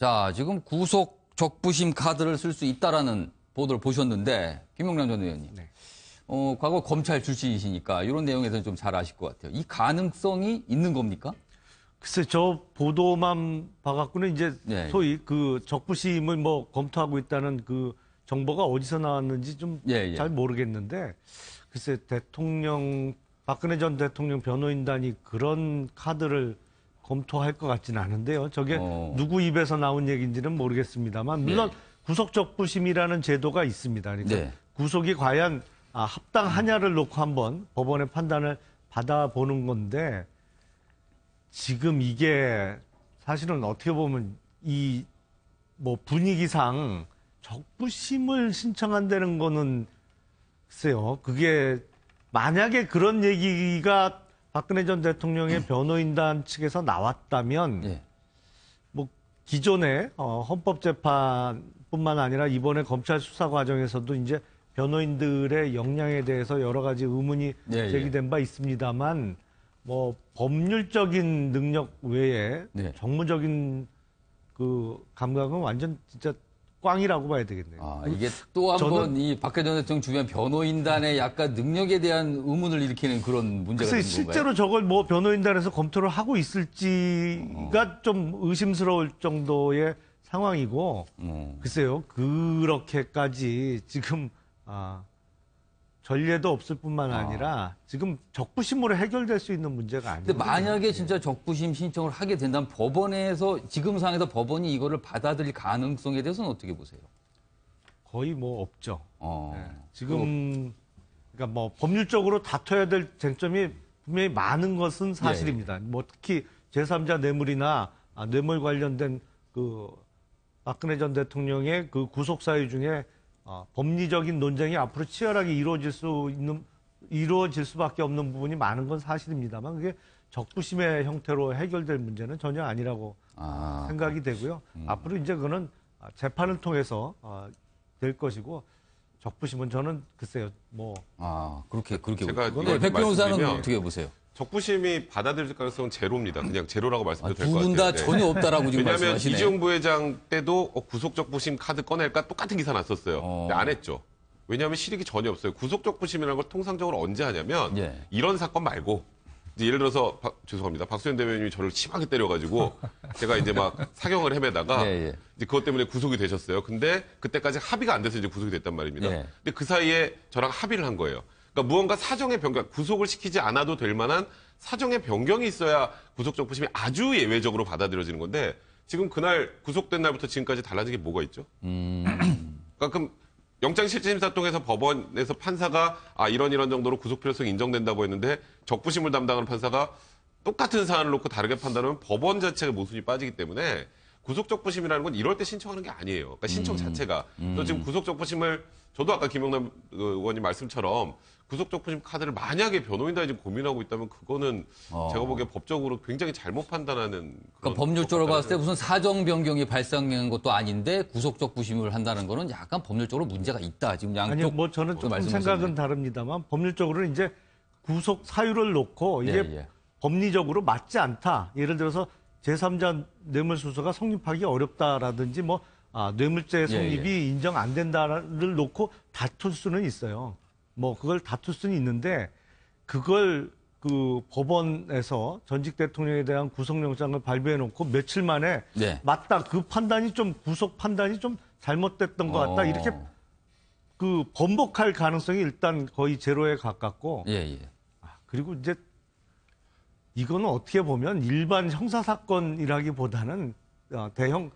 자, 지금 구속 적부심 카드를 쓸 수 있다라는 보도를 보셨는데, 김용남 전 의원님. 네. 과거 검찰 출신이시니까 이런 내용에 대해서는 좀 잘 아실 것 같아요. 이 가능성이 있는 겁니까? 글쎄, 저 보도만 봐갖고는 이제 네. 소위 그 적부심을 뭐 검토하고 있다는 그 정보가 어디서 나왔는지 좀 잘 모르겠는데, 글쎄, 박근혜 전 대통령 변호인단이 그런 카드를 검토할 것 같지는 않은데요. 저게 누구 입에서 나온 얘기인지는 모르겠습니다만, 물론 구속적부심이라는 제도가 있습니다. 그러니까 구속이 과연 합당하냐를 놓고 한번 법원의 판단을 받아보는 건데, 지금 이게 사실은 어떻게 보면 이 뭐 분위기상 적부심을 신청한다는 거는 글쎄요. 그게 만약에 그런 얘기가 박근혜 전 대통령의 변호인단 측에서 나왔다면 뭐 기존의 헌법재판뿐만 아니라 이번에 검찰 수사 과정에서도 이제 변호인들의 역량에 대해서 여러 가지 의문이 제기된 바 있습니다만 뭐 법률적인 능력 외에 정무적인 그 감각은 완전 진짜 꽝이라고 봐야 되겠네요. 이게 또 한 번 이 박근혜 전 대통령 주변 변호인단의 약간 능력에 대한 의문을 일으키는 그런 문제가 되는 건가요? 실제로 저걸 뭐 변호인단에서 검토를 하고 있을지가 좀 의심스러울 정도의 상황이고, 글쎄요, 그렇게까지 지금 전례도 없을 뿐만 아니라 지금 적부심으로 해결될 수 있는 문제가 아니에요. 근데 만약에 진짜 적부심 신청을 하게 된다면 법원에서 지금 상황에서 법원이 이거를 받아들일 가능성에 대해서는 어떻게 보세요? 거의 뭐 없죠. 지금 그러니까 뭐 법률적으로 다퉈야 될 쟁점이 분명히 많은 것은 사실입니다. 뭐 특히 제3자 뇌물이나 뇌물 관련된 그 박근혜 전 대통령의 그 구속 사유 중에 법리적인 논쟁이 앞으로 치열하게 이루어질 수밖에 없는 부분이 많은 건 사실입니다만 그게 적부심의 형태로 해결될 문제는 전혀 아니라고 생각이 되고요. 앞으로 이제 그거는 재판을 통해서 될 것이고 적부심은 저는 글쎄요 뭐 그렇게 제가 백 변호사는 어떻게 보세요? 적부심이 받아들일 가능성은 제로입니다. 그냥 제로라고 말씀드려도 될 것 같아요. 두 분 다 전혀 없다라고 지금 왜냐하면 말씀하시네요. 이재용 부회장 때도 구속적부심 카드 꺼낼까 똑같은 기사 났었어요. 근데 안 했죠. 왜냐하면 실익이 전혀 없어요. 구속적부심이라는 걸 통상적으로 언제 하냐면 이런 사건 말고 이제 예를 들어서 죄송합니다. 박수현 대변인이 저를 심하게 때려가지고 제가 이제 막 사경을 헤매다가 이제 그것 때문에 구속이 되셨어요. 근데 그때까지 합의가 안 돼서 이제 구속이 됐단 말입니다. 근데 그 사이에 저랑 합의를 한 거예요. 그러니까 무언가 사정의 변경, 구속을 시키지 않아도 될 만한 사정의 변경이 있어야 구속적부심이 아주 예외적으로 받아들여지는 건데 지금 그날 구속된 날부터 지금까지 달라진 게 뭐가 있죠? 그러니까 그럼 영장실질심사 통해서 법원에서 판사가 이런 정도로 구속 필요성이 인정된다고 했는데 적부심을 담당하는 판사가 똑같은 사안을 놓고 다르게 판단하면 법원 자체가 모순이 빠지기 때문에 구속적부심이라는 건 이럴 때 신청하는 게 아니에요. 그러니까 신청 자체가. 또 지금 구속적부심을 저도 아까 김용남 의원님 말씀처럼 구속적부심 카드를 만약에 변호인단이 지금 고민하고 있다면 그거는 제가 보기에 법적으로 굉장히 잘못 판단하는. 그러니까 법률적으로 봤을 때 무슨 사정 변경이 발생한 것도 아닌데 구속적부심을 한다는 거는 약간 법률적으로 문제가 있다. 지금 양쪽. 아니요, 뭐 저는 조금 생각은 다릅니다만 법률적으로는 이제 구속 사유를 놓고 이게 법리적으로 맞지 않다. 예를 들어서 제3자 뇌물수수가 성립하기 어렵다라든지 뭐 뇌물죄 성립이 인정 안 된다를 놓고 다툴 수는 있어요. 뭐 그걸 다툴 수는 있는데 그걸 그 법원에서 전직 대통령에 대한 구속영장을 발부해 놓고 며칠 만에 맞다. 그 판단이 좀 구속 판단이 좀 잘못됐던 것 같다. 이렇게 그 번복할 가능성이 일단 거의 제로에 가깝고 그리고 이제 이거는 어떻게 보면 일반 형사사건이라기보다는 대형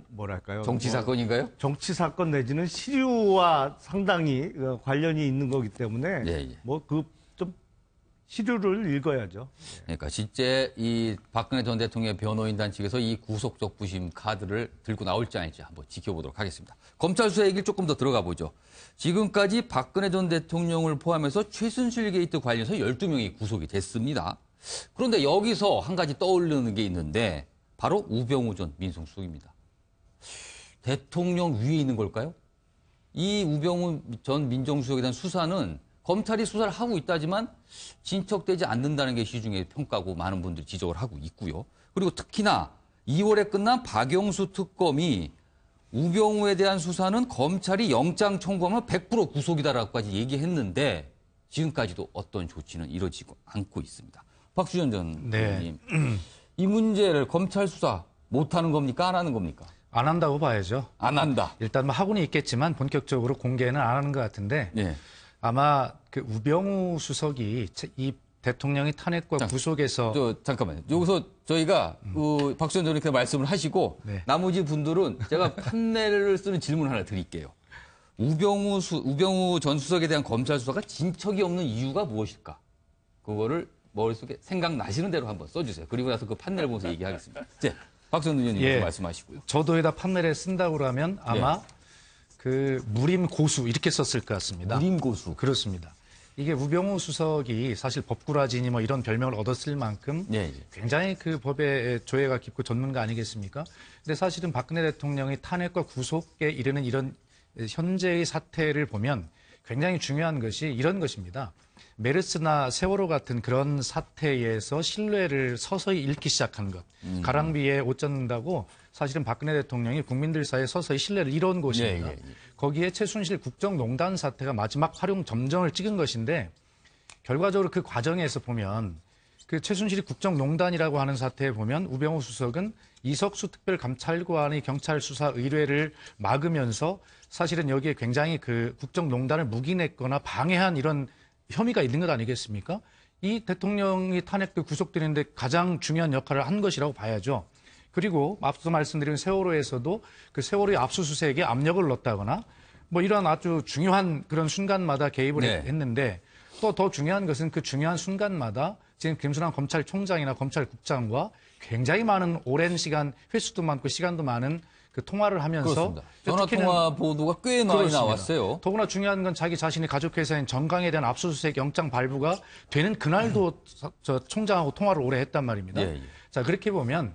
뭐랄까요? 정치 사건인가요? 정치 사건 내지는 시류와 상당히 관련이 있는 거기 때문에 뭐 그 좀 시류를 읽어야죠. 그러니까 실제 이 박근혜 전 대통령의 변호인단 측에서 이 구속적부심 카드를 들고 나올지 아닐지 한번 지켜보도록 하겠습니다. 검찰 수사 얘기를 조금 더 들어가 보죠. 지금까지 박근혜 전 대통령을 포함해서 최순실 게이트 관련해서 12명이 구속이 됐습니다. 그런데 여기서 한 가지 떠오르는 게 있는데 바로 우병우 전 민정수석입니다. 대통령 위에 있는 걸까요? 이 우병우 전 민정수석에 대한 수사는 검찰이 수사를 하고 있다지만 진척되지 않는다는 게 시중의 평가고 많은 분들이 지적을 하고 있고요. 그리고 특히나 2월에 끝난 박영수 특검이 우병우에 대한 수사는 검찰이 영장 청구하면 100% 구속이다라고까지 얘기했는데 지금까지도 어떤 조치는 이루어지고 않고 있습니다. 박수현 전 의원님, 이 문제를 검찰 수사 못하는 겁니까? 안 하는 겁니까? 안 한다고 봐야죠. 안 한다. 일단 뭐 하고는 있겠지만 본격적으로 공개는 안 하는 것 같은데 아마 그 우병우 수석이 이 대통령의 탄핵과 구속에서 잠깐만요. 여기서 저희가 그 박수현 전 의원님께서 말씀을 하시고 나머지 분들은 제가 판례를 쓰는 질문 하나 드릴게요. 우병우 전 수석에 대한 검찰 수사가 진척이 없는 이유가 무엇일까? 그거를 머릿속에 생각나시는 대로 한번 써주세요. 그리고 나서 그 판례를 보면서 얘기하겠습니다. 네, 박수현 의원님 말씀하시고요. 저도 여기다 판례를 쓴다고 그러면 아마 그 무림 고수 이렇게 썼을 것 같습니다. 무림 고수. 그렇습니다. 이게 우병우 수석이 사실 법꾸라지니 뭐 이런 별명을 얻었을 만큼 굉장히 그 법에 조예가 깊고 전문가 아니겠습니까? 근데 사실은 박근혜 대통령의 탄핵과 구속에 이르는 이런 현재의 사태를 보면 굉장히 중요한 것이 이런 것입니다. 메르스나 세월호 같은 그런 사태에서 신뢰를 서서히 잃기 시작한 것. 가랑비에 옷 젖는다고 사실은 박근혜 대통령이 국민들 사이에 서서히 신뢰를 잃어온 것입니다. 거기에 최순실 국정농단 사태가 마지막 활용 점정을 찍은 것인데 결과적으로 그 과정에서 보면 그 최순실이 국정농단이라고 하는 사태에 보면 우병우 수석은 이석수 특별감찰관의 경찰 수사 의뢰를 막으면서 사실은 여기에 굉장히 그 국정농단을 묵인했거나 방해한 이런 혐의가 있는 것 아니겠습니까? 이 대통령이 탄핵돼 구속되는데 가장 중요한 역할을 한 것이라고 봐야죠. 그리고 앞서 말씀드린 세월호에서도 그 세월호의 압수수색에 압력을 넣었다거나 뭐 이런 아주 중요한 그런 순간마다 개입을 했는데 또 더 중요한 것은 그 중요한 순간마다 지금 김순환 검찰총장이나 검찰국장과 굉장히 많은 오랜 시간 횟수도 많고 시간도 많은 그 통화를 하면서 전화 통화 보도가 꽤 많이 나왔어요. 더구나 중요한 건 자기 자신의 가족회사인 정강에 대한 압수수색 영장 발부가 되는 그날도 저 총장하고 통화를 오래 했단 말입니다. 자, 그렇게 보면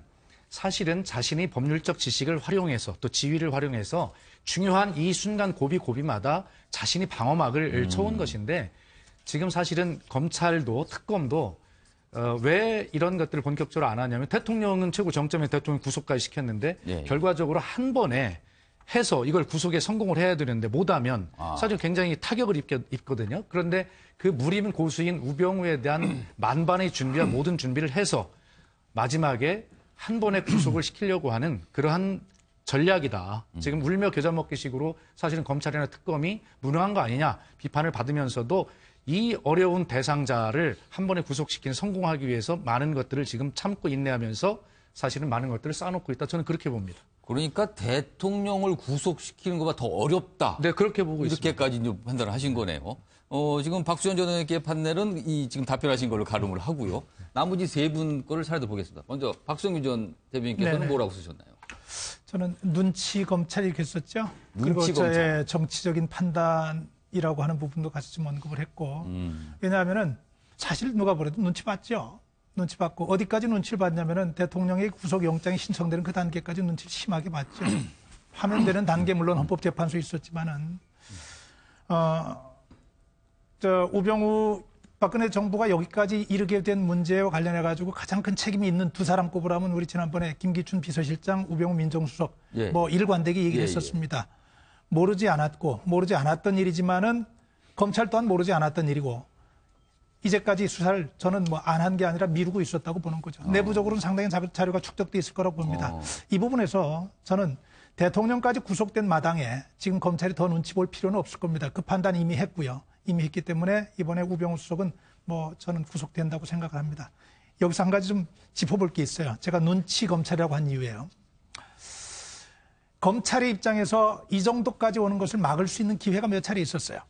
사실은 자신이 법률적 지식을 활용해서 또 지위를 활용해서 중요한 이 순간 고비마다 자신이 방어막을 쳐온 것인데 지금 사실은 검찰도 특검도 왜 이런 것들을 본격적으로 안 하냐면 대통령은 최고 정점에 대통령 구속까지 시켰는데 결과적으로 한 번에 해서 이걸 구속에 성공을 해야 되는데 못하면 사실 굉장히 타격을 입거든요. 그런데 그 무림 고수인 우병우에 대한 만반의 준비와 모든 준비를 해서 마지막에 한 번에 구속을 시키려고 하는 그러한 전략이다. 지금 울며 겨자 먹기식으로 사실은 검찰이나 특검이 무능한 거 아니냐 비판을 받으면서도 이 어려운 대상자를 한 번에 구속시키는 성공하기 위해서 많은 것들을 지금 참고 인내하면서 사실은 많은 것들을 쌓아놓고 있다. 저는 그렇게 봅니다. 그러니까 대통령을 구속시키는 것보다 더 어렵다. 네, 그렇게 보고 있습니다. 이렇게까지 판단을 하신 거네요. 지금 박수현 전 의원님께 판례는 지금 답변하신 걸로 가름을 하고요. 나머지 세 분 거를 차례도 보겠습니다. 먼저 박성규 전 대변인께서는 뭐라고 쓰셨나요? 저는 눈치 검찰 이렇게 썼죠. 그리고 저의 정치적인 판단이라고 하는 부분도 같이 좀 언급을 했고 왜냐하면은 사실 누가 보래도 눈치 봤죠. 눈치 봤고 어디까지 눈치를 봤냐면은 대통령의 구속영장이 신청되는 그 단계까지 눈치를 심하게 봤죠. 하면 되는 단계 물론 헌법재판소에 있었지만은 우병우 박근혜 정부가 여기까지 이르게 된 문제와 관련해 가지고 가장 큰 책임이 있는 두 사람 꼽으라면 우리 지난번에 김기춘 비서실장, 우병우 민정수석 뭐 일관되게 얘기를 했었습니다. 모르지 않았던 일이지만은 검찰 또한 모르지 않았던 일이고 이제까지 수사를 저는 뭐 안 한 게 아니라 미루고 있었다고 보는 거죠. 내부적으로는 상당히 자료가 축적돼 있을 거라고 봅니다. 이 부분에서 저는 대통령까지 구속된 마당에 지금 검찰이 더 눈치 볼 필요는 없을 겁니다. 그 판단 이미 했고요. 이미 했기 때문에 이번에 우병우 수석은 뭐 저는 구속된다고 생각을 합니다. 여기서 한 가지 좀 짚어볼 게 있어요. 제가 눈치 검찰이라고 한 이유예요. 검찰의 입장에서 이 정도까지 오는 것을 막을 수 있는 기회가 몇 차례 있었어요.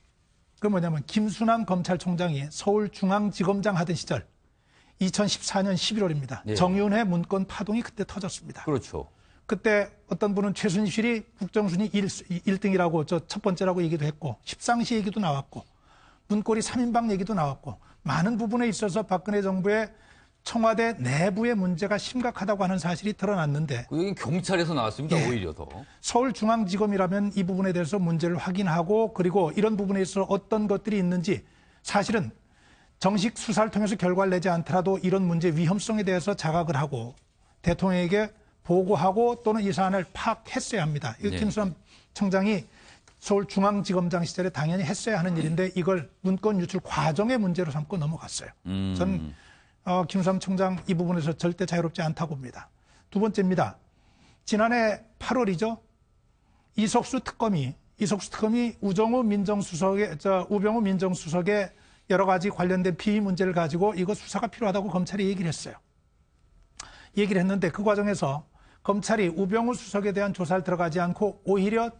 그게 뭐냐면 김순환 검찰총장이 서울중앙지검장 하던 시절 2014년 11월입니다. 정윤회 문건 파동이 그때 터졌습니다. 그렇죠. 그때 어떤 분은 최순실이 국정순위 1등이라고 첫 번째라고 얘기도 했고 십상시 얘기도 나왔고 문고리 3인방 얘기도 나왔고 많은 부분에 있어서 박근혜 정부의 청와대 내부의 문제가 심각하다고 하는 사실이 드러났는데 여기 경찰에서 나왔습니다. 오히려 더. 서울중앙지검이라면 이 부분에 대해서 문제를 확인하고 그리고 이런 부분에 있어서 어떤 것들이 있는지 사실은 정식 수사를 통해서 결과를 내지 않더라도 이런 문제 위험성에 대해서 자각을 하고 대통령에게 보고하고 또는 이 사안을 파악했어야 합니다. 이거 김수남 청장이 서울중앙지검장 시절에 당연히 했어야 하는 일인데 이걸 문건 유출 과정의 문제로 삼고 넘어갔어요. 저는 김수남 청장 이 부분에서 절대 자유롭지 않다고 봅니다. 두 번째입니다. 지난해 8월이죠. 이석수 특검이 우병우 민정수석의 여러 가지 관련된 피의 문제를 가지고 이거 수사가 필요하다고 검찰이 얘기를 했어요. 얘기를 했는데 그 과정에서 검찰이 우병우 수석에 대한 조사를 들어가지 않고 오히려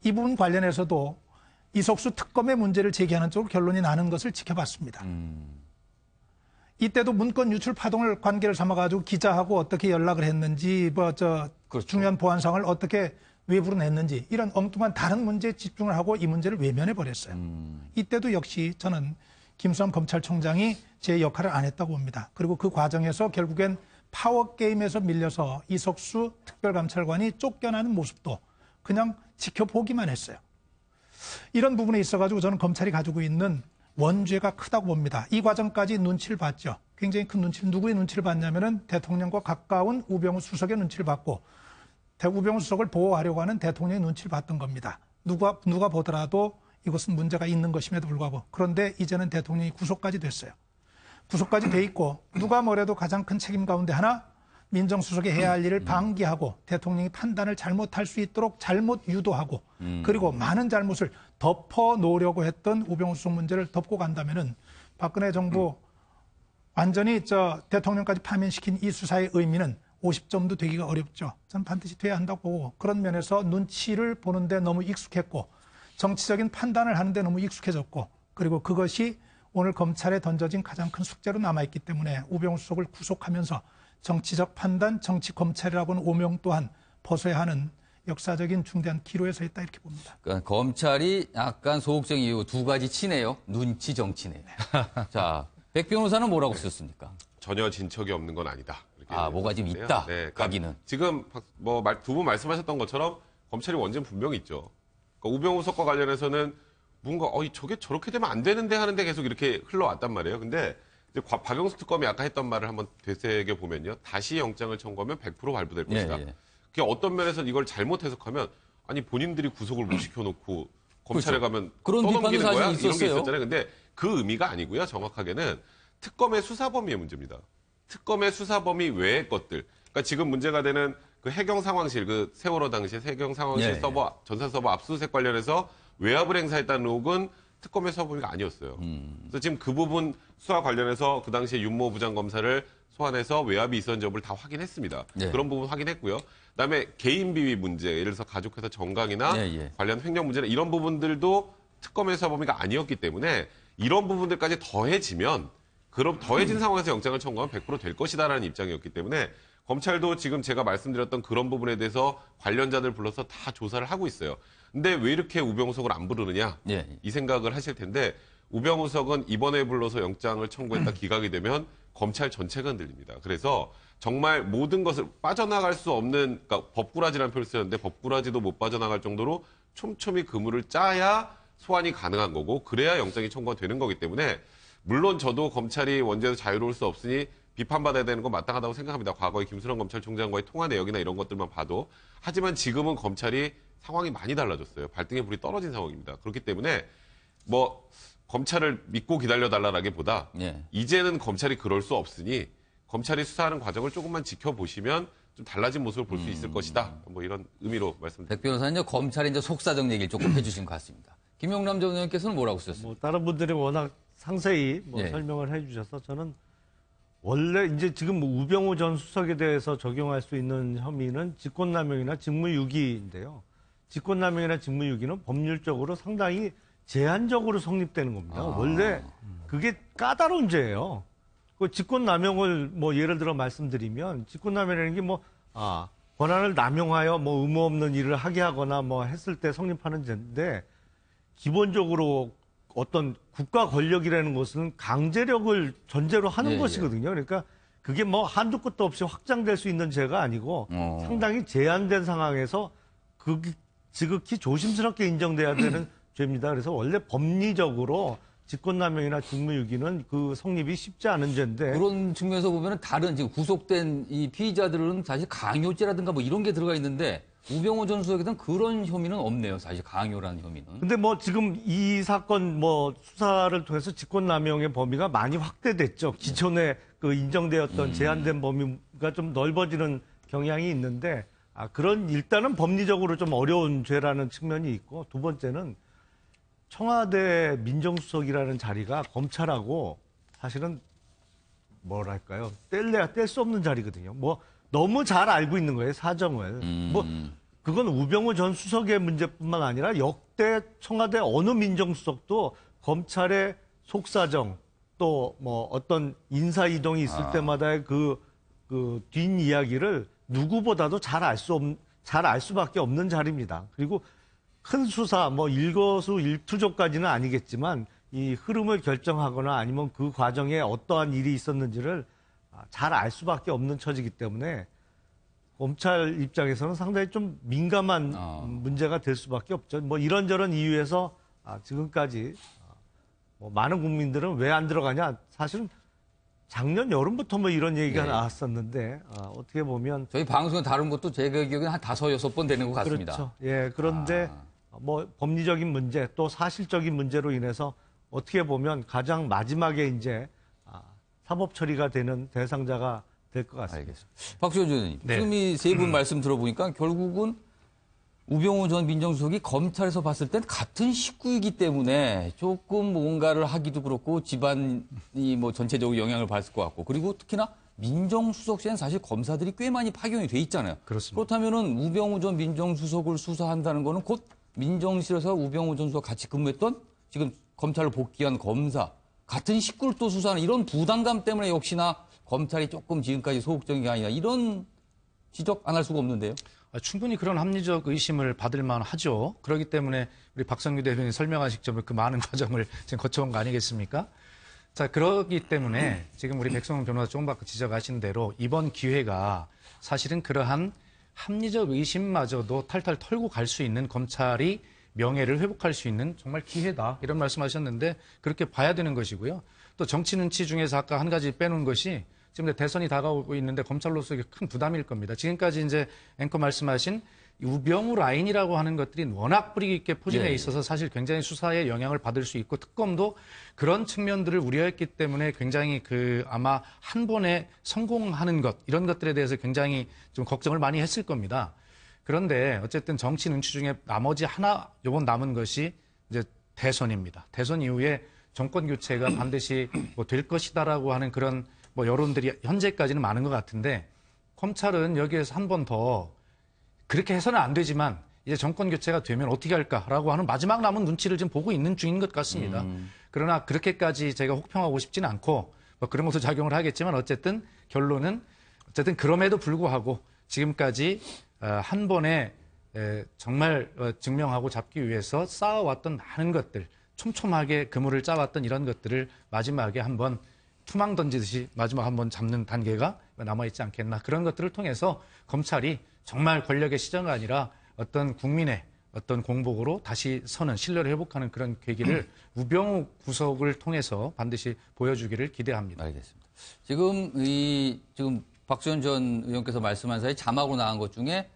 이 부분 관련해서도 이석수 특검의 문제를 제기하는 쪽으로 결론이 나는 것을 지켜봤습니다. 이때도 문건 유출 파동을 관계를 삼아가지고 기자하고 어떻게 연락을 했는지, 그렇죠. 중요한 보안상을 어떻게 외부로 냈는지 이런 엉뚱한 다른 문제에 집중을 하고 이 문제를 외면해 버렸어요. 이때도 역시 저는 김수남 검찰총장이 제 역할을 안 했다고 봅니다. 그리고 그 과정에서 결국엔 파워게임에서 밀려서 이석수 특별감찰관이 쫓겨나는 모습도 그냥 지켜보기만 했어요. 이런 부분에 있어가지고 저는 검찰이 가지고 있는 원죄가 크다고 봅니다. 이 과정까지 눈치를 봤죠. 굉장히 큰 눈치를, 누구의 눈치를 봤냐면은 대통령과 가까운 우병우 수석의 눈치를 봤고, 우병우 수석을 보호하려고 하는 대통령의 눈치를 봤던 겁니다. 누가 보더라도 이것은 문제가 있는 것임에도 불구하고. 그런데 이제는 대통령이 구속까지 됐어요. 구속까지 돼 있고, 누가 뭐래도 가장 큰 책임 가운데 하나, 민정수석이 해야 할 일을 방기하고 대통령이 판단을 잘못할 수 있도록 잘못 유도하고 그리고 많은 잘못을 덮어놓으려고 했던 우병우 수석 문제를 덮고 간다면은 박근혜 정부 완전히 대통령까지 파면시킨 이 수사의 의미는 50점도 되기가 어렵죠. 저는 반드시 돼야 한다고 보고, 그런 면에서 눈치를 보는데 너무 익숙했고 정치적인 판단을 하는데 너무 익숙해졌고, 그리고 그것이 오늘 검찰에 던져진 가장 큰 숙제로 남아있기 때문에 우병우 수석을 구속하면서 정치적 판단, 정치 검찰이라고는 오명 또한 벗어야 하는 역사적인 중대한 기로에 서 있다 이렇게 봅니다. 그러니까 검찰이 약간 소극적 이유 두 가지 치네요. 눈치 정치네요. 자, 백 변호사는 뭐라고 쓰셨습니까? 전혀 진척이 없는 건 아니다. 뭐가 지금 있다. 네, 그러니까 가기는. 지금 두 분 말씀하셨던 것처럼 검찰이 원죄는 분명히 있죠. 그러니까 우병우 수석과 관련해서는 뭔가 저게 저렇게 되면 안 되는데 하는데 계속 이렇게 흘러왔단 말이에요. 근데 이제 박영수 특검이 아까 했던 말을 한번 되새겨 보면요. 다시 영장을 청구하면 100% 발부될 것이다. 그게 어떤 면에서 이걸 잘못 해석하면 아니 본인들이 구속을 못 시켜놓고 검찰에 가면 그런 떠넘기는 거야? 있었어요. 이런 게 있었잖아요. 근데 그 의미가 아니고요. 정확하게는 특검의 수사 범위의 문제입니다. 특검의 수사 범위 외의 것들. 그러니까 지금 문제가 되는 그 해경 상황실, 그 세월호 당시에 해경 상황실 서버, 전산 서버 압수수색 관련해서 외압을 행사했다는 의혹은 특검의 수사 범위가 아니었어요. 그래서 지금 그 부분 수사 관련해서 그 당시에 윤모 부장검사를 소환해서 외압이 있었는지 여부를 다 확인했습니다. 그런 부분 확인했고요. 그다음에 개인 비위 문제, 예를 들어서 가족회사 정강이나 관련 횡령 문제나 이런 부분들도 특검의 수사 범위가 아니었기 때문에 이런 부분들까지 더해지면 그럼 더해진 상황에서 영장을 청구하면 100% 될 것이다라는 입장이었기 때문에 검찰도 지금 제가 말씀드렸던 그런 부분에 대해서 관련자들 불러서 다 조사를 하고 있어요. 근데 왜 이렇게 우병우 수석을 안 부르느냐 이 생각을 하실 텐데 우병우 수석은 이번에 불러서 영장을 청구했다 기각이 되면 검찰 전체가 흔들립니다. 그래서 정말 모든 것을 빠져나갈 수 없는, 그러니까 법꾸라지라는 표현을 쓰였는데 법꾸라지도 못 빠져나갈 정도로 촘촘히 그물을 짜야 소환이 가능한 거고 그래야 영장이 청구가 되는 거기 때문에 물론 저도 검찰이 원죄에서 자유로울 수 없으니 비판받아야 되는 건 마땅하다고 생각합니다. 과거에 김수남 검찰총장과의 통화 내역이나 이런 것들만 봐도. 하지만 지금은 검찰이 상황이 많이 달라졌어요. 발등에 불이 떨어진 상황입니다. 그렇기 때문에 검찰을 믿고 기다려달라기보다 이제는 검찰이 그럴 수 없으니 검찰이 수사하는 과정을 조금만 지켜보시면 좀 달라진 모습을 볼 수 있을 것이다. 이런 의미로 말씀드립니다. 백 변호사는 검찰의 이제 속사정 얘기를 조금 해주신 것 같습니다. 김용남 전 의원께서는 뭐라고 쓰셨습니까? 다른 분들이 워낙 상세히 설명을 해주셔서 저는 원래 이제 지금 우병우 전 수석에 대해서 적용할 수 있는 혐의는 직권남용이나 직무유기인데요. 직권남용이나 직무유기는 법률적으로 상당히 제한적으로 성립되는 겁니다. 원래 그게 까다로운 죄예요. 그 직권남용을 예를 들어 말씀드리면 직권남용이라는 게 권한을 남용하여 의무 없는 일을 하게 하거나 했을 때 성립하는 죄인데 기본적으로 어떤 국가 권력이라는 것은 강제력을 전제로 하는 것이거든요. 그러니까 그게 한두 끝도 없이 확장될 수 있는 죄가 아니고 상당히 제한된 상황에서 지극히 조심스럽게 인정돼야 되는 죄입니다. 그래서 원래 법리적으로 직권남용이나 직무유기는 그 성립이 쉽지 않은 죄인데 그런 측면에서 보면은 다른 지금 구속된 이 피의자들은 사실 강요죄라든가 뭐 이런 게 들어가 있는데 우병우 전 수석에는 그런 혐의는 없네요. 사실 강요라는 혐의는. 근데 뭐 지금 이 사건 뭐 수사를 통해서 직권남용의 범위가 많이 확대됐죠. 기존에 그 인정되었던 제한된 범위가 좀 넓어지는 경향이 있는데 그런 일단은 법리적으로 좀 어려운 죄라는 측면이 있고 두 번째는 청와대 민정수석이라는 자리가 검찰하고 사실은 뭐랄까요 뗄래야 뗄 수 없는 자리거든요. 뭐 너무 잘 알고 있는 거예요 사정을. 뭐 그건 우병우 전 수석의 문제뿐만 아니라 역대 청와대 어느 민정수석도 검찰의 속사정 또 뭐 어떤 인사 이동이 있을 때마다의 그 뒷이야기를 누구보다도 잘 알 수밖에 없는 자리입니다. 그리고 큰 수사, 뭐 일거수일투족까지는 아니겠지만 이 흐름을 결정하거나 아니면 그 과정에 어떠한 일이 있었는지를 잘 알 수밖에 없는 처지이기 때문에 검찰 입장에서는 상당히 좀 민감한 문제가 될 수밖에 없죠. 뭐 이런저런 이유에서 지금까지 뭐 많은 국민들은 왜 안 들어가냐? 사실은 작년 여름부터 뭐 이런 얘기가 나왔었는데 어떻게 보면 저희 방송에 다룬 것도 제 기억에는 한 5-6번 되는 것 같습니다. 그렇죠. 예, 그런데 뭐 법리적인 문제 또 사실적인 문제로 인해서 어떻게 보면 가장 마지막에 이제 사법 처리가 되는 대상자가 될 것 같습니다. 알겠습니다. 박수현 의원님, 지금 이 세 분 말씀 들어보니까 결국은 우병우 전 민정수석이 검찰에서 봤을 땐 같은 식구이기 때문에 조금 뭔가를 하기도 그렇고 집안이 뭐 전체적으로 영향을 받을 것 같고 그리고 특히나 민정수석실엔 사실 검사들이 꽤 많이 파견이 돼 있잖아요. 그렇습니다. 그렇다면은 우병우 전 민정수석을 수사한다는 거는 곧 민정실에서 우병우 전 수석 같이 근무했던 지금 검찰로 복귀한 검사 같은 식구를 또 수사하는 이런 부담감 때문에 역시나 검찰이 조금 지금까지 소극적인 게 아니라 이런 지적 안 할 수가 없는데요. 충분히 그런 합리적 의심을 받을 만하죠. 그렇기 때문에 우리 박성규 대변인이 설명하실 점을 그 많은 과정을 지금 거쳐온 거 아니겠습니까? 자, 그렇기 때문에 지금 우리 백성훈 변호사 조금 아까 지적하신 대로 이번 기회가 사실은 그러한 합리적 의심마저도 탈탈 털고 갈 수 있는 검찰이 명예를 회복할 수 있는 정말 기회다. 이런 말씀하셨는데 그렇게 봐야 되는 것이고요. 또 정치 눈치 중에서 아까 한 가지 빼놓은 것이 지금 대선이 다가오고 있는데 검찰로서 이게 큰 부담일 겁니다. 지금까지 이제 앵커 말씀하신 우병우 라인이라고 하는 것들이 워낙 뿌리 깊게 포진해 있어서 사실 굉장히 수사에 영향을 받을 수 있고 특검도 그런 측면들을 우려했기 때문에 굉장히 아마 한 번에 성공하는 것 이런 것들에 대해서 굉장히 좀 걱정을 많이 했을 겁니다. 그런데 어쨌든 정치 눈치 중에 나머지 하나 요번 남은 것이 이제 대선입니다. 대선 이후에 정권 교체가 반드시 뭐 될 것이다라고 하는 그런 뭐 여론들이 현재까지는 많은 것 같은데 검찰은 여기에서 한 번 더 그렇게 해서는 안 되지만 이제 정권 교체가 되면 어떻게 할까라고 하는 마지막 남은 눈치를 지금 보고 있는 중인 것 같습니다. 그러나 그렇게까지 제가 혹평하고 싶지는 않고 뭐 그런 것도 작용을 하겠지만 어쨌든 결론은 어쨌든 그럼에도 불구하고 지금까지 한 번에 정말 증명하고 잡기 위해서 쌓아왔던 많은 것들 촘촘하게 그물을 짜왔던 이런 것들을 마지막에 한번 투망 던지듯이 마지막 한번 잡는 단계가 남아있지 않겠나. 그런 것들을 통해서 검찰이 정말 권력의 시정이 아니라 어떤 국민의 어떤 공복으로 다시 서는 신뢰를 회복하는 그런 계기를 우병우 구속을 통해서 반드시 보여주기를 기대합니다. 알겠습니다. 지금 박수현 전 의원께서 말씀한 사이 자막으로 나간 것 중에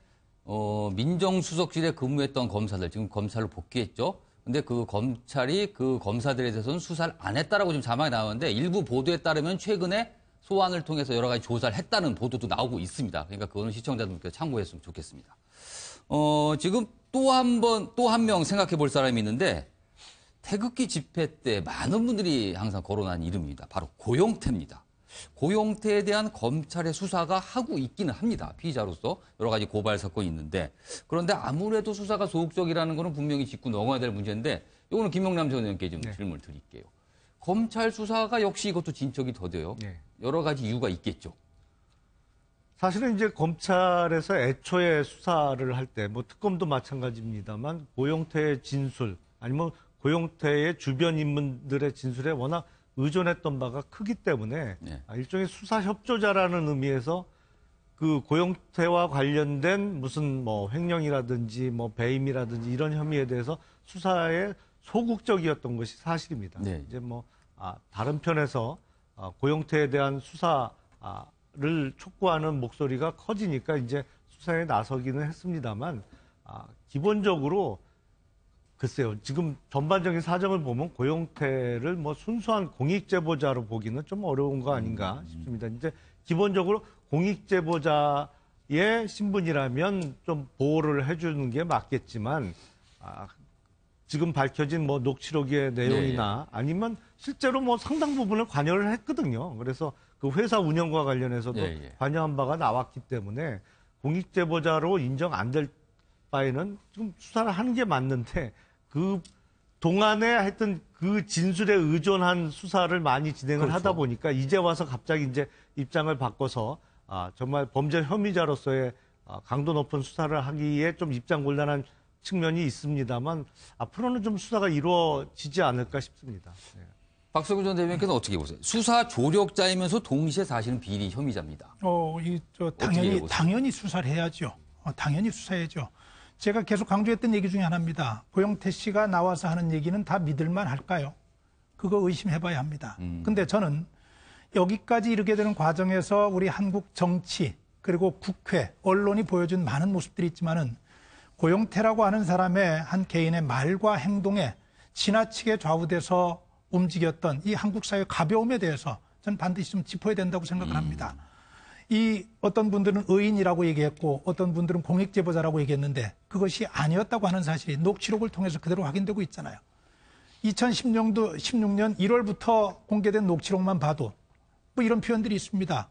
민정수석실에 근무했던 검사들 지금 검찰로 복귀했죠. 근데 그 검찰이 그 검사들에 대해서는 수사를 안 했다라고 지금 자막이 나오는데 일부 보도에 따르면 최근에 소환을 통해서 여러 가지 조사를 했다는 보도도 나오고 있습니다. 그러니까 그거는 시청자분께서 참고했으면 좋겠습니다. 지금 또 한 명 생각해 볼 사람이 있는데 태극기 집회 때 많은 분들이 항상 거론한 이름입니다. 바로 고용태입니다. 고용태에 대한 검찰의 수사가 하고 있기는 합니다. 피의자로서 여러 가지 고발 사건이 있는데 그런데 아무래도 수사가 소극적이라는 거는 분명히 짚고 넘어야 될 문제인데 이거는 김용남 전 의원께 좀 질문을 드릴게요. 검찰 수사가 역시 이것도 진척이 더뎌요. 여러 가지 이유가 있겠죠. 사실은 이제 검찰에서 애초에 수사를 할 때 뭐 특검도 마찬가지입니다만 고용태의 진술 아니면 고용태의 주변 인물들의 진술에 워낙 의존했던 바가 크기 때문에 일종의 수사 협조자라는 의미에서 그 고용태와 관련된 무슨 뭐 횡령이라든지 뭐 배임이라든지 이런 혐의에 대해서 수사에 소극적이었던 것이 사실입니다. 네. 이제 뭐 다른 편에서 고영태에 대한 수사를 촉구하는 목소리가 커지니까 이제 수사에 나서기는 했습니다만 기본적으로 글쎄요. 지금 전반적인 사정을 보면 고영태를 뭐 순수한 공익제보자로 보기는 좀 어려운 거 아닌가 싶습니다. 이제 기본적으로 공익제보자의 신분이라면 좀 보호를 해주는 게 맞겠지만 지금 밝혀진 뭐 녹취록의 내용이나 아니면 실제로 뭐 상당 부분을 관여를 했거든요. 그래서 그 회사 운영과 관련해서도 관여한 바가 나왔기 때문에 공익제보자로 인정 안 될 바에는 지금 수사를 하는 게 맞는데 그 동안에 하여튼 그 진술에 의존한 수사를 많이 진행을 하다 보니까 이제 와서 갑자기 이제 입장을 바꿔서 정말 범죄 혐의자로서의 강도 높은 수사를 하기에 좀 입장 곤란한 측면이 있습니다만 앞으로는 좀 수사가 이루어지지 않을까 싶습니다. 네. 박성규 전 대변인께서는 어떻게 보세요? 수사 조력자이면서 동시에 사실은 비리 혐의자입니다. 당연히 수사를 해야죠. 당연히 수사해야죠. 제가 계속 강조했던 얘기 중에 하나입니다. 고영태 씨가 나와서 하는 얘기는 다 믿을만 할까요? 그거 의심해봐야 합니다. 근데 저는 여기까지 이르게 되는 과정에서 우리 한국 정치 그리고 국회, 언론이 보여준 많은 모습들이 있지만은 고영태라고 하는 사람의 한 개인의 말과 행동에 지나치게 좌우돼서 움직였던 이 한국 사회의 가벼움에 대해서 저는 반드시 좀 짚어야 된다고 생각을 합니다. 이 어떤 분들은 의인이라고 얘기했고 어떤 분들은 공익제보자라고 얘기했는데 그것이 아니었다고 하는 사실이 녹취록을 통해서 그대로 확인되고 있잖아요. 2016년 1월부터 공개된 녹취록만 봐도 뭐 이런 표현들이 있습니다.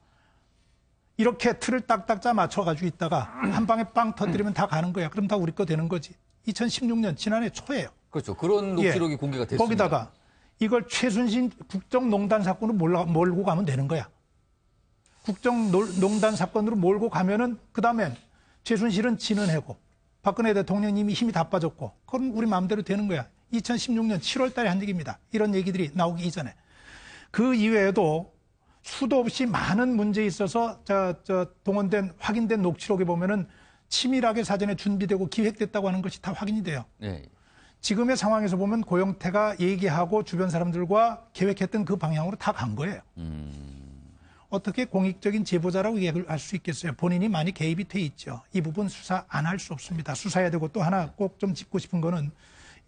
이렇게 틀을 딱딱 짜 맞춰가지고 있다가 한 방에 빵 터뜨리면 다 가는 거야. 그럼 다 우리 거 되는 거지. 2016년 지난해 초예요. 그렇죠. 그런 녹취록이 공개가 됐습니다. 거기다가 이걸 최순실 국정농단 사건으로 몰고 가면 되는 거야. 국정농단 사건으로 몰고 가면은 그다음엔 최순실은 지는 해고 박근혜 대통령님이 힘이 다 빠졌고 그건 우리 마음대로 되는 거야. 2016년 7월 달에 한 얘기입니다. 이런 얘기들이 나오기 이전에. 그 이외에도 수도 없이 많은 문제에 있어서 동원된 확인된 녹취록에 보면은 치밀하게 사전에 준비되고 기획됐다고 하는 것이 다 확인이 돼요. 네. 지금의 상황에서 보면 고영태가 얘기하고 주변 사람들과 계획했던 그 방향으로 다 간 거예요. 어떻게 공익적인 제보자라고 얘기할 수 있겠어요? 본인이 많이 개입이 돼 있죠. 이 부분 수사 안 할 수 없습니다. 수사해야 되고 또 하나 꼭 좀 짚고 싶은 거는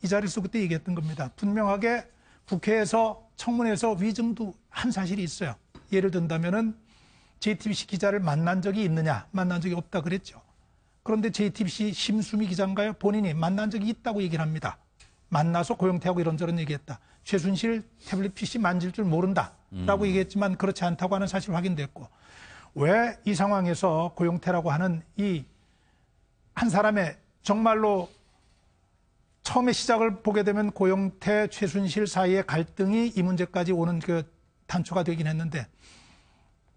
이 자리에서 그때 얘기했던 겁니다. 분명하게 국회에서 청문회에서 위증도 한 사실이 있어요. 예를 든다면은 JTBC 기자를 만난 적이 있느냐? 만난 적이 없다 그랬죠. 그런데 JTBC 심수미 기자인가요? 본인이 만난 적이 있다고 얘기를 합니다. 만나서 고영태하고 이런저런 얘기했다. 최순실 태블릿 PC 만질 줄 모른다라고 얘기했지만 그렇지 않다고 하는 사실 확인됐고 왜 이 상황에서 고영태라고 하는 이 한 사람의 정말로 처음에 시작을 보게 되면 고영태, 최순실 사이의 갈등이 이 문제까지 오는 그 단초가 되긴 했는데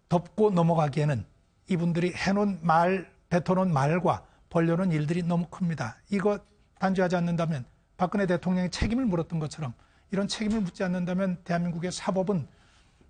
덮고 넘어가기에는 이분들이 해놓은 말, 뱉어놓은 말과 벌려놓은 일들이 너무 큽니다. 이거 단죄하지 않는다면 박근혜 대통령이 책임을 물었던 것처럼 이런 책임을 묻지 않는다면 대한민국의 사법은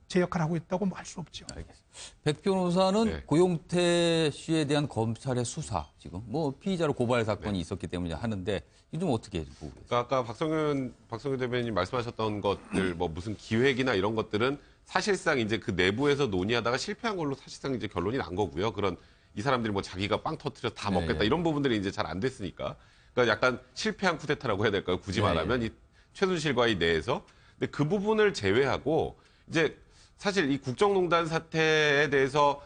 제 역할을 하고 있다고 할 수 없죠. 알겠습니다. 백 변호사는 고영태 씨에 대한 검찰의 수사 지금 뭐 피의자로 고발 사건이 있었기 때문에 하는데 이 좀 어떻게 보고 계세요? 그러니까 아까 박성규 대변인님 말씀하셨던 것들 뭐 무슨 기획이나 이런 것들은 사실상 이제 그 내부에서 논의하다가 실패한 걸로 사실상 이제 결론이 난 거고요. 그런 이 사람들이 뭐 자기가 빵 터트려 다 먹겠다 이런 부분들이 이제 잘 안 됐으니까. 그러니까 약간 실패한 쿠데타라고 해야 될까요? 굳이 말하면 이 최순실과의 내에서. 근데 그 부분을 제외하고 이제 사실 이 국정농단 사태에 대해서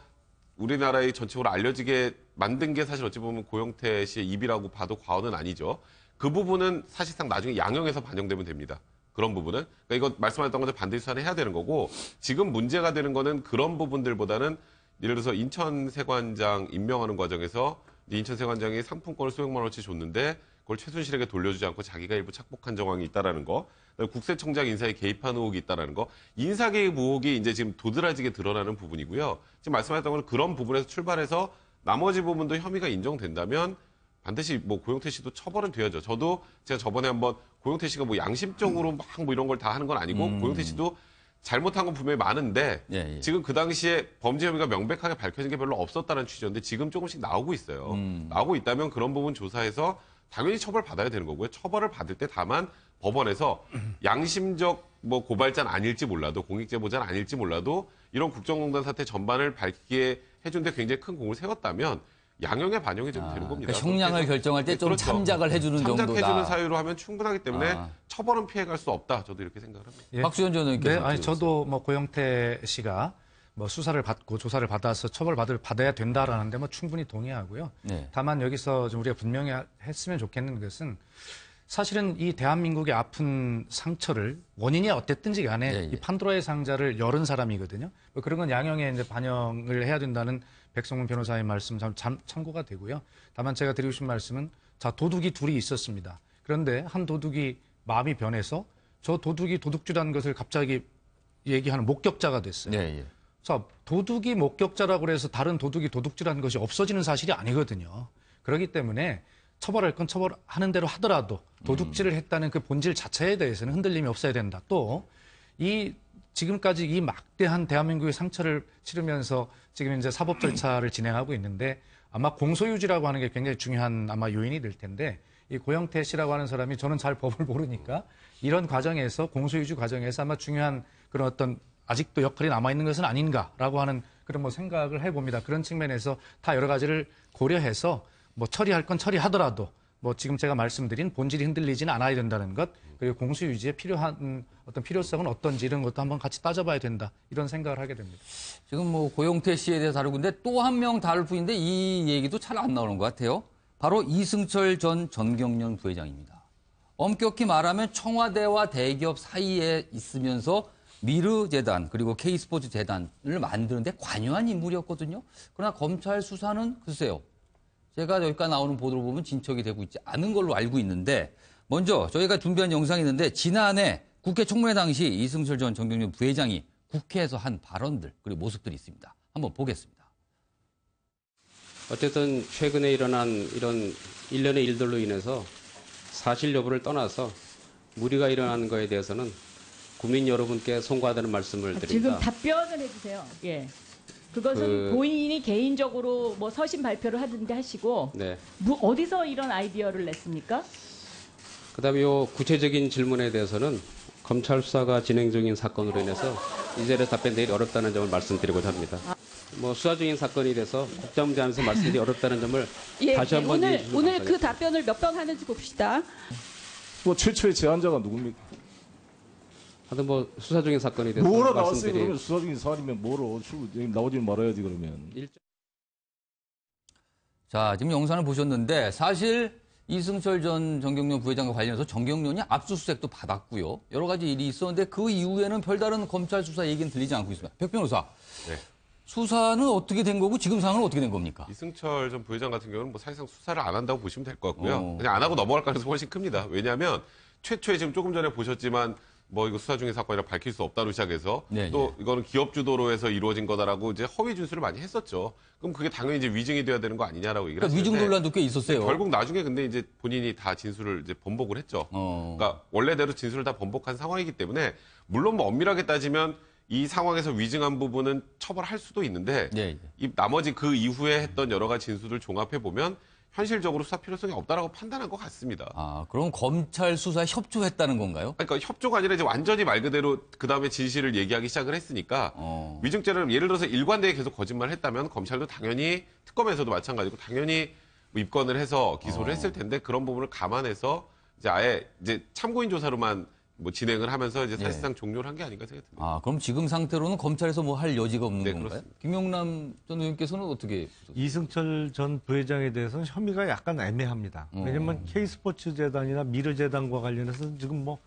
우리나라의 전체적으로 알려지게 만든 게 사실 어찌 보면 고영태 씨의 입이라고 봐도 과언은 아니죠. 그 부분은 사실상 나중에 양형에서 반영되면 됩니다. 그런 부분은. 그러니까 이거 말씀하셨던 것들 반드시 수사해야 되는 거고 지금 문제가 되는 거는 그런 부분들보다는 예를 들어서 인천세관장 임명하는 과정에서 인천세관장이 상품권을 수백만 원어치 줬는데 그걸 최순실에게 돌려주지 않고 자기가 일부 착복한 정황이 있다라는 거, 국세청장 인사에 개입한 의혹이 있다라는 거, 인사 개입 의혹이 이제 지금 도드라지게 드러나는 부분이고요. 지금 말씀하셨던 건 그런 부분에서 출발해서 나머지 부분도 혐의가 인정된다면 반드시 뭐 고영태 씨도 처벌은 돼야죠. 저도 제가 저번에 한번 고영태 씨가 뭐 양심적으로 막 뭐 이런 걸 다 하는 건 아니고 고영태 씨도 잘못한 건 분명히 많은데 지금 그 당시에 범죄 혐의가 명백하게 밝혀진 게 별로 없었다는 취지였는데 지금 조금씩 나오고 있어요. 나오고 있다면 그런 부분 조사해서 당연히 처벌받아야 되는 거고요. 처벌을 받을 때 다만 법원에서 양심적 뭐 고발자는 아닐지 몰라도 공익제보자는 아닐지 몰라도 이런 국정농단 사태 전반을 밝히게 해준 데 굉장히 큰 공을 세웠다면 양형에 반영이 좀 되는 겁니다. 그러니까 형량을 결정할 때 좀 그렇죠. 참작을 해주는 정도다. 참작해주는 사유로 하면 충분하기 때문에 처벌은 피해갈 수 없다. 저도 이렇게 생각을 합니다. 예. 박수현 전 의원께서. 네, 아니 저도 뭐 고영태 씨가 뭐 수사를 받고 조사를 받아서 받아야 된다라는데 뭐 충분히 동의하고요. 네. 다만 여기서 좀 우리가 분명히 했으면 좋겠는 것은 사실은 이 대한민국의 아픈 상처를 원인이 어땠든지 간에 네, 네. 이 판도라의 상자를 열은 사람이거든요. 뭐 그런 건 양형에 이제 반영을 해야 된다는 백성문 변호사의 말씀 참고가 되고요. 다만 제가 드리고 싶은 말씀은 자, 도둑이 둘이 있었습니다. 그런데 한 도둑이 마음이 변해서 저 도둑이 도둑질한 것을 갑자기 얘기하는 목격자가 됐어요. 네, 예. 자, 도둑이 목격자라고 해서 다른 도둑이 도둑질한 것이 없어지는 사실이 아니거든요. 그렇기 때문에 처벌할 건 처벌하는 대로 하더라도 도둑질을 했다는 그 본질 자체에 대해서는 흔들림이 없어야 된다. 또 지금까지 이 막대한 대한민국의 상처를 치르면서 지금 이제 사법 절차를 진행하고 있는데 아마 공소유지라고 하는 게 굉장히 중요한 아마 요인이 될 텐데 이 고영태 씨라고 하는 사람이 저는 잘 법을 모르니까 이런 과정에서 공소유지 과정에서 아마 중요한 그런 어떤 아직도 역할이 남아있는 것은 아닌가라고 하는 그런 뭐 생각을 해봅니다. 그런 측면에서 다 여러 가지를 고려해서 뭐 처리할 건 처리하더라도 뭐 지금 제가 말씀드린 본질이 흔들리지는 않아야 된다는 것 그리고 공소유지에 필요한 어떤 필요성은 어떤지 이런 것도 한번 같이 따져봐야 된다 이런 생각을 하게 됩니다. 지금 뭐 고영태 씨에 대해서 다루는데 또 한 명 다룰 분인데 이 얘기도 잘 안 나오는 것 같아요. 바로 이승철 전 전경련 부회장입니다. 엄격히 말하면 청와대와 대기업 사이에 있으면서 미르재단 그리고 K스포츠재단을 만드는데 관여한 인물이었거든요. 그러나 검찰 수사는 글쎄요. 제가 여기까지 나오는 보도를 보면 진척이 되고 있지 않은 걸로 알고 있는데 먼저 저희가 준비한 영상이 있는데 지난해 국회 청문회 당시 이승철 전 전경련 부회장이 국회에서 한 발언들 그리고 모습들이 있습니다. 한번 보겠습니다. 어쨌든 최근에 일어난 이런 일련의 일들로 인해서 사실 여부를 떠나서 무리가 일어나는 거에 대해서는 국민 여러분께 송구하다는 말씀을 드립니다. 지금 답변을 해주세요. 예. 그것은 본인이 개인적으로 뭐 서신 발표를 하든지 하시고 네. 어디서 이런 아이디어를 냈습니까? 그다음에 요 구체적인 질문에 대해서는 검찰 수사가 진행 중인 사건으로 인해서 이 자리에 답변드리기 어렵다는 점을 말씀드리고자 합니다. 뭐 수사 중인 사건이 돼서 국장문제 하면서 말씀드리기 어렵다는 점을 예, 다시 한번 오늘 그 답변을 몇 번 하는지 봅시다. 뭐 최초의 제안자가 누굽니까? 하여튼 뭐 수사 중인 사건이 돼서 뭐로 나왔어요? 그러면 수사 중인 사안이면 뭐로 나오지 말아야지 그러면. 자, 지금 영상을 보셨는데 사실 이승철 전 전경련 부회장과 관련해서 전경련이 압수수색도 받았고요. 여러 가지 일이 있었는데 그 이후에는 별다른 검찰 수사 얘기는 들리지 않고 있습니다. 백 변호사. 네. 수사는 어떻게 된 거고 지금 상황은 어떻게 된 겁니까? 이승철 전 부회장 같은 경우는 뭐 사실상 수사를 안 한다고 보시면 될 것 같고요. 그냥 안 하고 넘어갈 가능성이 훨씬 큽니다. 왜냐하면 최초에 지금 조금 전에 보셨지만 뭐 이거 수사 중인 사건이라 밝힐 수 없다로 시작해서 네, 또 이거는 기업 주도로 해서 이루어진 거다라고 이제 허위 진술을 많이 했었죠. 그럼 그게 당연히 이제 위증이 돼야 되는 거 아니냐라고 얘기를 그러니까 하시는데 위증 논란도 꽤 있었어요. 결국 나중에 근데 이제 본인이 다 진술을 이제 번복을 했죠. 그러니까 원래대로 진술을 다 번복한 상황이기 때문에 물론 뭐 엄밀하게 따지면 이 상황에서 위증한 부분은 처벌할 수도 있는데 네. 이 나머지 그 이후에 했던 여러 가지 진술을 종합해 보면 현실적으로 수사 필요성이 없다라고 판단한 것 같습니다. 아, 그럼 검찰 수사에 협조했다는 건가요? 그러니까 협조가 아니라 이제 완전히 말 그대로 그 다음에 진실을 얘기하기 시작을 했으니까 위증죄를 예를 들어서 일관되게 계속 거짓말을 했다면 검찰도 당연히 특검에서도 마찬가지고 당연히 입건을 해서 기소를 했을 텐데 그런 부분을 감안해서 이제 아예 이제 참고인 조사로만 뭐 진행을 하면서 이제 사실상 종료를 한 게 아닌가 생각됩니다. 아, 그럼 지금 상태로는 검찰에서 뭐 할 여지가 없는 네, 건가요? 그렇습니다. 김용남 전 의원께서는 어떻게 보셨어요? 이승철 전 부회장에 대해서는 혐의가 약간 애매합니다. 왜냐하면 K스포츠재단이나 미르재단과 관련해서 지금 뭐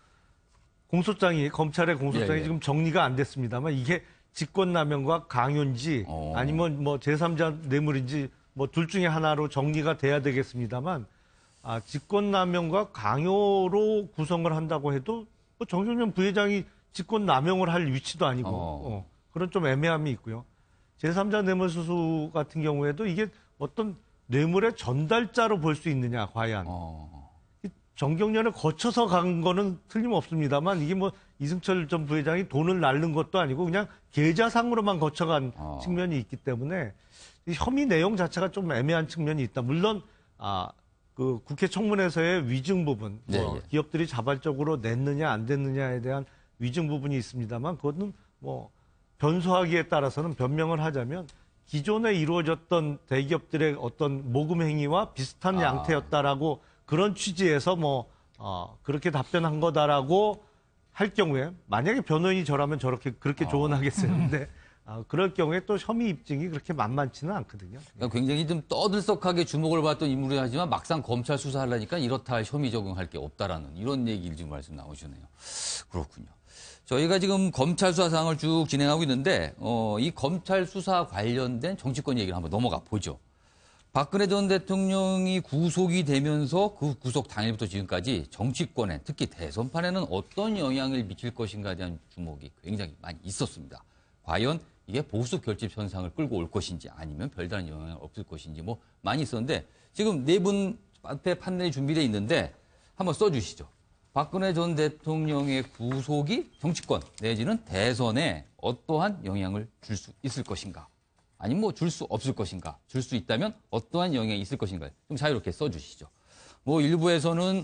검찰의 공소장이 지금 정리가 안 됐습니다만 이게 직권남용과 강요인지 아니면 뭐 제3자 뇌물인지 뭐 둘 중에 하나로 정리가 돼야 되겠습니다만 직권남용과 강요로 구성을 한다고 해도 뭐 정경련 부회장이 직권남용을 할 위치도 아니고 그런 좀 애매함이 있고요. 제3자 뇌물수수 같은 경우에도 이게 어떤 뇌물의 전달자로 볼 수 있느냐 과연. 정경련을 거쳐서 간 거는 틀림없습니다만 이게 뭐 이승철 전 부회장이 돈을 날른 것도 아니고 그냥 계좌상으로만 거쳐간 측면이 있기 때문에 이 혐의 내용 자체가 좀 애매한 측면이 있다. 물론 그 국회 청문회에서의 위증 부분, 뭐 기업들이 자발적으로 냈느냐 안 냈느냐에 대한 위증 부분이 있습니다만 그것은 뭐 변소하기에 따라서는 변명을 하자면 기존에 이루어졌던 대기업들의 어떤 모금 행위와 비슷한 양태였다라고 그런 취지에서 뭐 그렇게 답변한 거다라고 할 경우에 만약에 변호인이 저라면 그렇게 조언하겠어요. 근데 그럴 경우에 또 혐의 입증이 그렇게 만만치는 않거든요. 그러니까 굉장히 좀 떠들썩하게 주목을 받던 인물이 하지만 막상 검찰 수사하려니까 이렇다 할 혐의 적용할 게 없다라는 이런 얘기를 지금 말씀 나오시네요. 그렇군요. 저희가 지금 검찰 수사 상황을 쭉 진행하고 있는데 이 검찰 수사 관련된 정치권 얘기를 한번 넘어가 보죠. 박근혜 전 대통령이 구속이 되면서 그 구속 당일부터 지금까지 정치권에 특히 대선판에는 어떤 영향을 미칠 것인가에 대한 주목이 굉장히 많이 있었습니다. 과연 이게 보수 결집 현상을 끌고 올 것인지 아니면 별다른 영향이 없을 것인지 뭐 많이 있었는데 지금 네 분 앞에 판넬이 준비되어 있는데 한번 써주시죠. 박근혜 전 대통령의 구속이 정치권 내지는 대선에 어떠한 영향을 줄 수 있을 것인가? 아니면 뭐 줄 수 없을 것인가? 줄 수 있다면 어떠한 영향이 있을 것인가? 좀 자유롭게 써주시죠. 뭐 일부에서는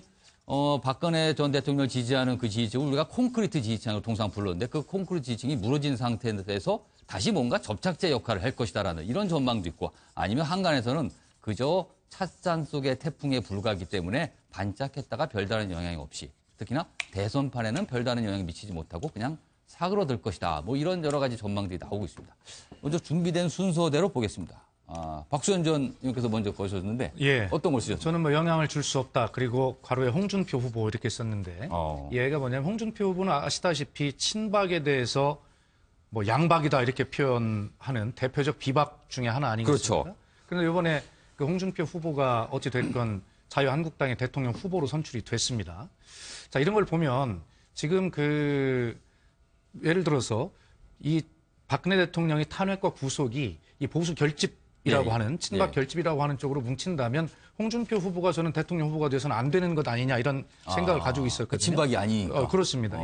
박근혜 전 대통령을 지지하는 그 지지층을 우리가 콘크리트 지지층으로 통상 불렀는데 그 콘크리트 지지층이 무너진 상태에서 다시 뭔가 접착제 역할을 할 것이다라는 이런 전망도 있고 아니면 한간에서는 그저 찻잔 속의 태풍에 불과하기 때문에 반짝했다가 별다른 영향이 없이 특히나 대선판에는 별다른 영향이 미치지 못하고 그냥 사그러들 것이다. 뭐 이런 여러 가지 전망들이 나오고 있습니다. 먼저 준비된 순서대로 보겠습니다. 박수현 전 의원께서 먼저 거셨는데 어떤 걸 쓰셨어요? 저는 뭐 영향을 줄 수 없다. 그리고 괄호에 홍준표 후보 이렇게 썼는데 얘가 뭐냐면 홍준표 후보는 아시다시피 친박에 대해서 뭐 양박이다 이렇게 표현하는 대표적 비박 중에 하나 아니겠습니까? 그렇죠. 그런데 이번에 그 홍준표 후보가 어찌 됐건 자유한국당의 대통령 후보로 선출이 됐습니다. 자, 이런 걸 보면 지금 예를 들어서 이 박근혜 대통령의 탄핵과 구속이 이 보수 결집이라고 하는 친박 결집이라고 하는 쪽으로 뭉친다면 홍준표 후보가 저는 대통령 후보가 돼서는 안 되는 것 아니냐 이런 생각을 가지고 있었거든요. 친박이 아니니까. 그렇습니다.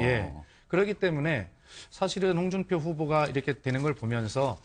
그렇기 때문에 사실은 홍준표 후보가 이렇게 되는 걸 보면서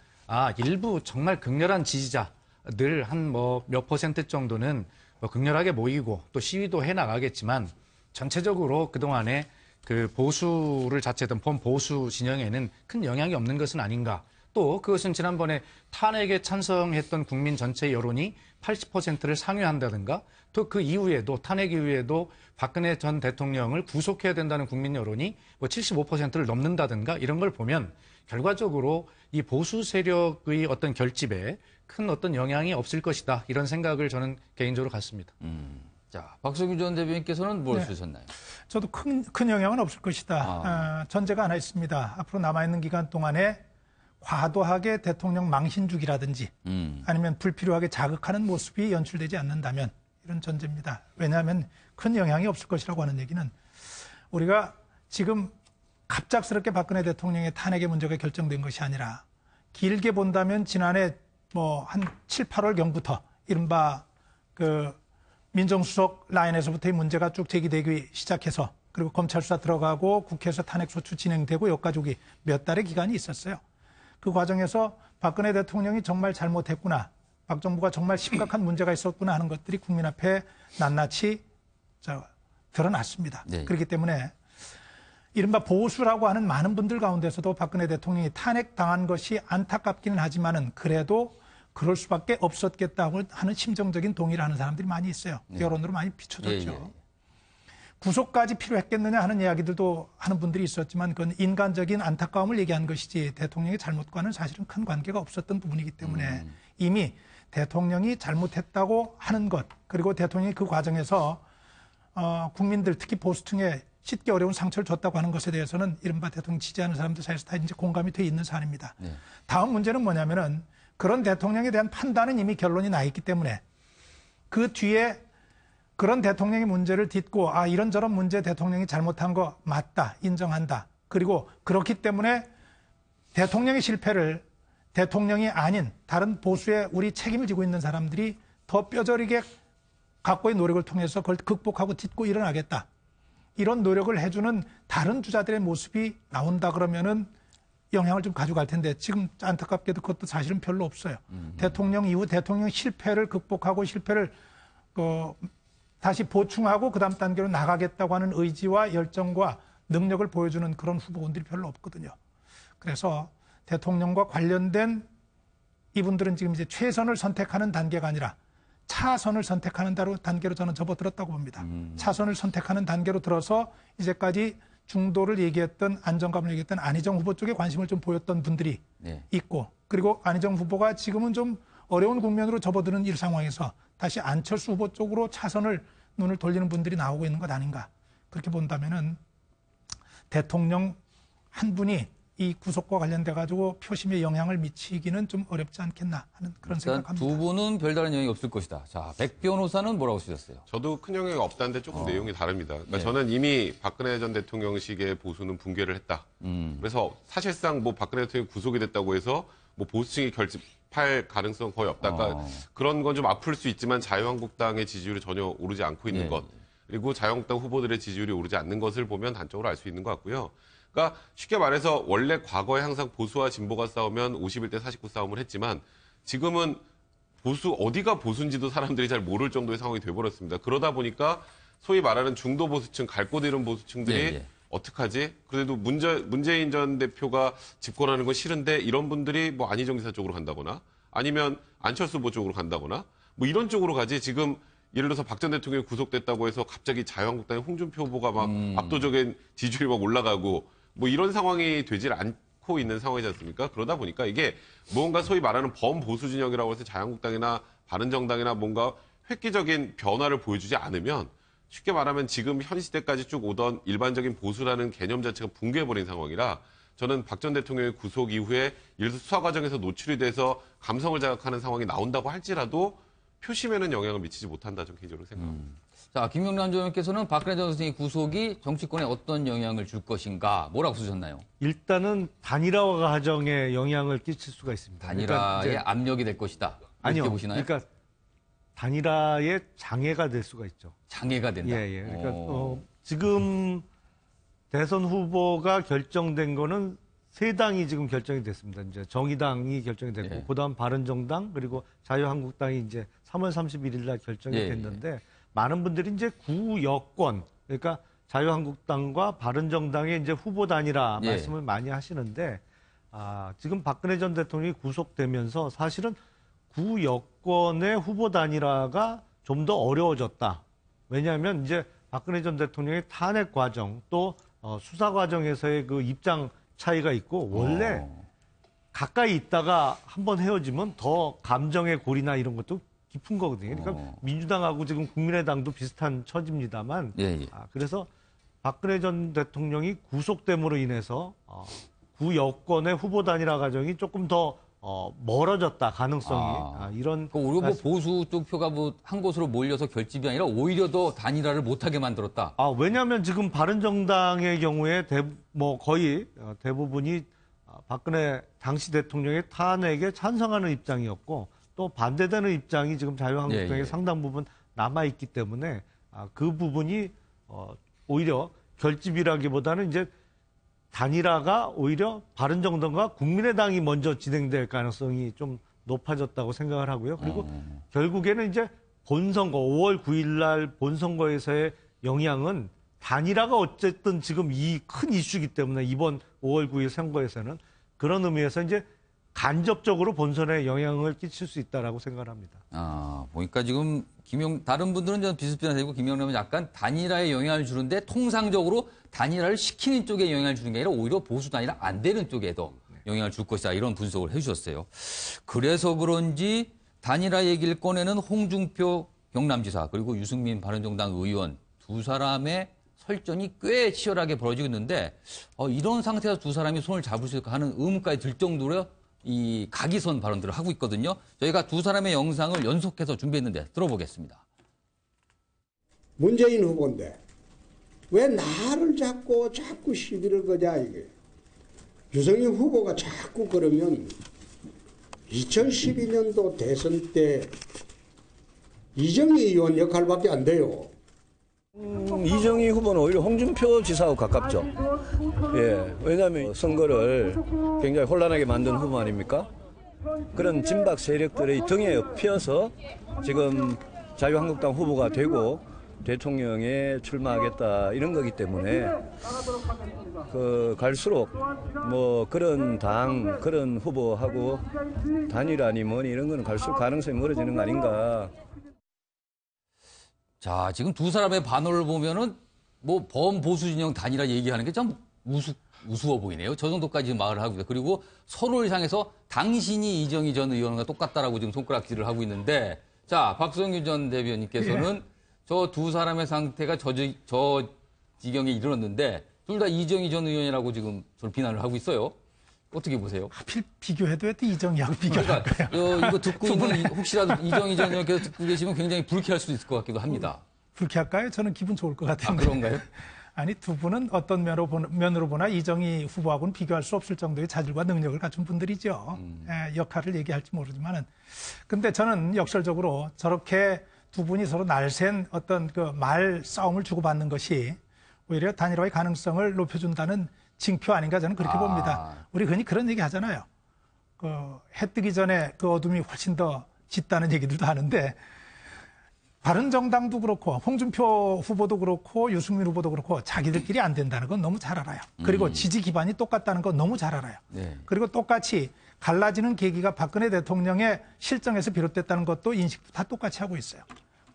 일부 정말 극렬한 지지자들 한 뭐 몇 퍼센트 정도는 뭐 극렬하게 모이고 또 시위도 해 나가겠지만 전체적으로 그동안에 그 보수를 자체했던 범보수 진영에는 큰 영향이 없는 것은 아닌가. 또 그것은 지난번에 탄핵에 찬성했던 국민 전체 여론이 80%를 상회한다든가 또 그 이후에도 탄핵 이후에도 박근혜 전 대통령을 구속해야 된다는 국민 여론이 뭐 75%를 넘는다든가 이런 걸 보면 결과적으로 이 보수 세력의 어떤 결집에 큰 어떤 영향이 없을 것이다. 이런 생각을 저는 개인적으로 갖습니다. 자, 박성규 전 대변인께서는 뭘 쓰셨나요? 저도 큰 영향은 없을 것이다. 전제가 하나 있습니다. 앞으로 남아있는 기간 동안에 과도하게 대통령 망신주기라든지 아니면 불필요하게 자극하는 모습이 연출되지 않는다면 이런 전제입니다. 왜냐하면 큰 영향이 없을 것이라고 하는 얘기는 우리가 지금 갑작스럽게 박근혜 대통령의 탄핵의 문제가 결정된 것이 아니라 길게 본다면 지난해 뭐 한 7, 8월경부터 이른바 그 민정수석 라인에서부터의 문제가 쭉 제기되기 시작해서 그리고 검찰 수사 들어가고 국회에서 탄핵소추 진행되고 여기까지 오기 몇 달의 기간이 있었어요. 그 과정에서 박근혜 대통령이 정말 잘못했구나. 박 정부가 정말 심각한 문제가 있었구나 하는 것들이 국민 앞에 낱낱이 드러났습니다. 그렇기 때문에 이른바 보수라고 하는 많은 분들 가운데서도 박근혜 대통령이 탄핵당한 것이 안타깝기는 하지만은 그래도 그럴 수밖에 없었겠다고 하는 심정적인 동의를 하는 사람들이 많이 있어요. 여론으로 많이 비춰졌죠. 구속까지 필요했겠느냐 하는 이야기들도 하는 분들이 있었지만 그건 인간적인 안타까움을 얘기한 것이지 대통령의 잘못과는 사실은 큰 관계가 없었던 부분이기 때문에 이미 대통령이 잘못했다고 하는 것 그리고 대통령이 그 과정에서 국민들 특히 보수층에 씻기 어려운 상처를 줬다고 하는 것에 대해서는 이른바 대통령 지지하는 사람들 사이에서 다 이제 공감이 돼 있는 사안입니다. 다음 문제는 뭐냐면은 그런 대통령에 대한 판단은 이미 결론이 나 있기 때문에 그 뒤에 그런 대통령의 문제를 딛고 이런저런 문제 대통령이 잘못한 거 맞다, 인정한다. 그리고 그렇기 때문에 대통령의 실패를 대통령이 아닌 다른 보수의 우리 책임을 지고 있는 사람들이 더 뼈저리게 각고의 노력을 통해서 그걸 극복하고 딛고 일어나겠다. 이런 노력을 해주는 다른 주자들의 모습이 나온다 그러면은 영향을 좀 가져갈 텐데 지금 안타깝게도 그것도 사실은 별로 없어요. 대통령 이후 대통령 실패를 극복하고 실패를 다시 보충하고 그다음 단계로 나가겠다고 하는 의지와 열정과 능력을 보여주는 그런 후보군들이 별로 없거든요. 그래서 대통령과 관련된 이분들은 지금 이제 최선을 선택하는 단계가 아니라 차선을 선택하는 단계로 저는 접어들었다고 봅니다. 차선을 선택하는 단계로 들어서 이제까지 중도를 얘기했던 안정감을 얘기했던 안희정 후보 쪽에 관심을 좀 보였던 분들이 있고, 그리고 안희정 후보가 지금은 좀 어려운 국면으로 접어드는 이 상황에서 다시 안철수 후보 쪽으로 차선을 눈을 돌리는 분들이 나오고 있는 것 아닌가. 그렇게 본다면은 대통령 한 분이 이 구속과 관련돼 가지고 표심에 영향을 미치기는 좀 어렵지 않겠나 하는 그런 생각합니다. 두 분은 별다른 영향이 없을 것이다. 자, 백 변호사는 뭐라고 쓰셨어요? 저도 큰 영향이 없다는데 조금 내용이 다릅니다. 그러니까 저는 이미 박근혜 전 대통령식의 보수는 붕괴를 했다. 그래서 사실상 뭐 박근혜 대통령이 구속이 됐다고 해서 뭐 보수층이 결집할 가능성 거의 없다. 그러니까 그런 건 좀 아플 수 있지만 자유한국당의 지지율이 전혀 오르지 않고 있는 것, 그리고 자유한국당 후보들의 지지율이 오르지 않는 것을 보면 단적으로 알 수 있는 것 같고요. 그러니까 쉽게 말해서 원래 과거에 항상 보수와 진보가 싸우면 51대 49 싸움을 했지만 지금은 어디가 보수인지도 사람들이 잘 모를 정도의 상황이 돼버렸습니다. 그러다 보니까 소위 말하는 중도 보수층, 갈 곳 잃은 보수층들이 어떡하지? 그래도 문재인 전 대표가 집권하는 건 싫은데 이런 분들이 뭐 안희정 지사 쪽으로 간다거나 아니면 안철수 후보 쪽으로 간다거나 뭐 이런 쪽으로 가지. 지금 예를 들어서 박 전 대통령이 구속됐다고 해서 갑자기 자유한국당의 홍준표 후보가 막 압도적인 지지율이 막 올라가고 뭐 이런 상황이 되질 않고 있는 상황이지 않습니까? 그러다 보니까 이게 뭔가 소위 말하는 범보수 진영이라고 해서 자유한국당이나 바른정당이나 뭔가 획기적인 변화를 보여주지 않으면 쉽게 말하면 지금 현 시대까지 쭉 오던 일반적인 보수라는 개념 자체가 붕괴해버린 상황이라 저는 박 전 대통령의 구속 이후에 예를 들어서 수사 과정에서 노출이 돼서 감성을 자극하는 상황이 나온다고 할지라도 표심에는 영향을 미치지 못한다, 저는 개인적으로 생각합니다. 자, 김영남 조원께서는 박근혜 전 대통령의 구속이 정치권에 어떤 영향을 줄 것인가, 뭐라고 쓰셨나요? 일단은 단일화 과정에 영향을 끼칠 수가 있습니다. 단일화의 그러니까 압력이 될 것이다. 아니요. 보시나요? 그러니까 단일화의 장애가 될 수가 있죠. 장애가 된다. 예. 그러니까 지금 대선 후보가 결정된 거는 세 당이 지금 결정이 됐습니다. 이제 정의당이 결정이 됐고, 그다음 바른정당 그리고 자유한국당이 이제 3월 31일 날 결정이 됐는데 많은 분들이 이제 구여권, 그러니까 자유한국당과 바른정당의 이제 후보 단일화 말씀을 많이 하시는데 지금 박근혜 전 대통령이 구속되면서 사실은 구여권의 후보 단일화가 좀 더 어려워졌다. 왜냐하면 이제 박근혜 전 대통령의 탄핵 과정 또 수사 과정에서의 그 입장 차이가 있고 원래 가까이 있다가 한번 헤어지면 더 감정의 골이나 이런 것도 깊은 거거든요. 그러니까 민주당하고 지금 국민의당도 비슷한 처지입니다만 그래서 박근혜 전 대통령이 구속됨으로 인해서 구여권의 후보 단일화 과정이 조금 더 멀어졌다 가능성이 이런. 우리가 뭐 보수 쪽 표가 뭐 한 곳으로 몰려서 결집이 아니라 오히려 더 단일화를 못하게 만들었다. 왜냐하면 지금 바른정당의 경우에 거의 대부분이 박근혜 당시 대통령의 탄핵에 찬성하는 입장이었고 또 반대되는 입장이 지금 자유한국당에 상당 부분 남아 있기 때문에 그 부분이 오히려 결집이라기보다는 이제 단일화가 오히려 바른정당과 국민의당이 먼저 진행될 가능성이 좀 높아졌다고 생각을 하고요. 그리고 결국에는 이제 본선거 5월 9일 날 본선거에서의 영향은 단일화가 어쨌든 지금 이 큰 이슈이기 때문에 이번 5월 9일 선거에서는 그런 의미에서 이제 간접적으로 본선에 영향을 끼칠 수 있다라고 생각을 합니다. 보니까 지금 다른 분들은 좀 비슷비슷하고 김영남은 약간 단일화에 영향을 주는데 통상적으로 단일화를 시키는 쪽에 영향을 주는 게 아니라 오히려 보수 단일화 안 되는 쪽에도 영향을 줄 것이다. 이런 분석을 해주셨어요. 그래서 그런지 단일화 얘기를 꺼내는 홍준표 경남지사 그리고 유승민 바른정당 의원 두 사람의 설전이 꽤 치열하게 벌어지고 있는데 이런 상태에서 두 사람이 손을 잡을 수 있을까 하는 의문까지 들 정도로 이 각이선 발언들을 하고 있거든요. 저희가 두 사람의 영상을 연속해서 준비했는데 들어보겠습니다. 문재인 후보인데 왜 나를 자꾸 시비를 거냐 이게. 유승민 후보가 자꾸 그러면 2012년도 대선 때 이정희 의원 역할밖에 안 돼요. 이정희 후보는 오히려 홍준표 지사하고 가깝죠. 왜냐하면 선거를 굉장히 혼란하게 만든 후보 아닙니까? 그런 진박 세력들의 등에 업혀서 지금 자유한국당 후보가 되고 대통령에 출마하겠다 이런 거기 때문에 갈수록 뭐 그런 당, 그런 후보하고 단일화니 뭐니 이런 거는 갈수록 가능성이 멀어지는 거 아닌가. 자, 지금 두 사람의 반응을 보면은 뭐 범보수 진영 단일화 얘기하는 게 좀 우스워 보이네요. 저 정도까지 말을 하고 있어요. 그리고 서로를 향해서 당신이 이정희 전 의원과 똑같다라고 지금 손가락질을 하고 있는데, 자, 박성규 전 대변인께서는 저 두 사람의 상태가 저 지경에 이르렀는데 둘 다 이정희 전 의원이라고 지금 저를 비난을 하고 있어요. 어떻게 보세요? 하필 비교해도 왜 또 이정희하고 비교를 할까요? 이거 듣고 있는 혹시라도 이정희 전 의원께서 듣고 계시면 굉장히 불쾌할 수도 있을 것 같기도 합니다. 불쾌할까요? 저는 기분 좋을 것 같은데. 아, 그런가요? 아니, 두 분은 어떤 면으로 보나 이정희 후보하고는 비교할 수 없을 정도의 자질과 능력을 갖춘 분들이죠. 역할을 얘기할지 모르지만은. 근데 저는 역설적으로 저렇게 두 분이 서로 날쌘 어떤 그 말 싸움을 주고받는 것이 오히려 단일화의 가능성을 높여준다는 징표 아닌가 저는 그렇게 봅니다. 우리 흔히 그런 얘기 하잖아요. 해 뜨기 전에 그 어둠이 훨씬 더 짙다는 얘기들도 하는데 바른정당도 그렇고 홍준표 후보도 그렇고 유승민 후보도 그렇고 자기들끼리 안 된다는 건 너무 잘 알아요. 그리고 지지 기반이 똑같다는 건 너무 잘 알아요. 네. 그리고 똑같이 갈라지는 계기가 박근혜 대통령의 실정에서 비롯됐다는 것도 인식도 다 똑같이 하고 있어요.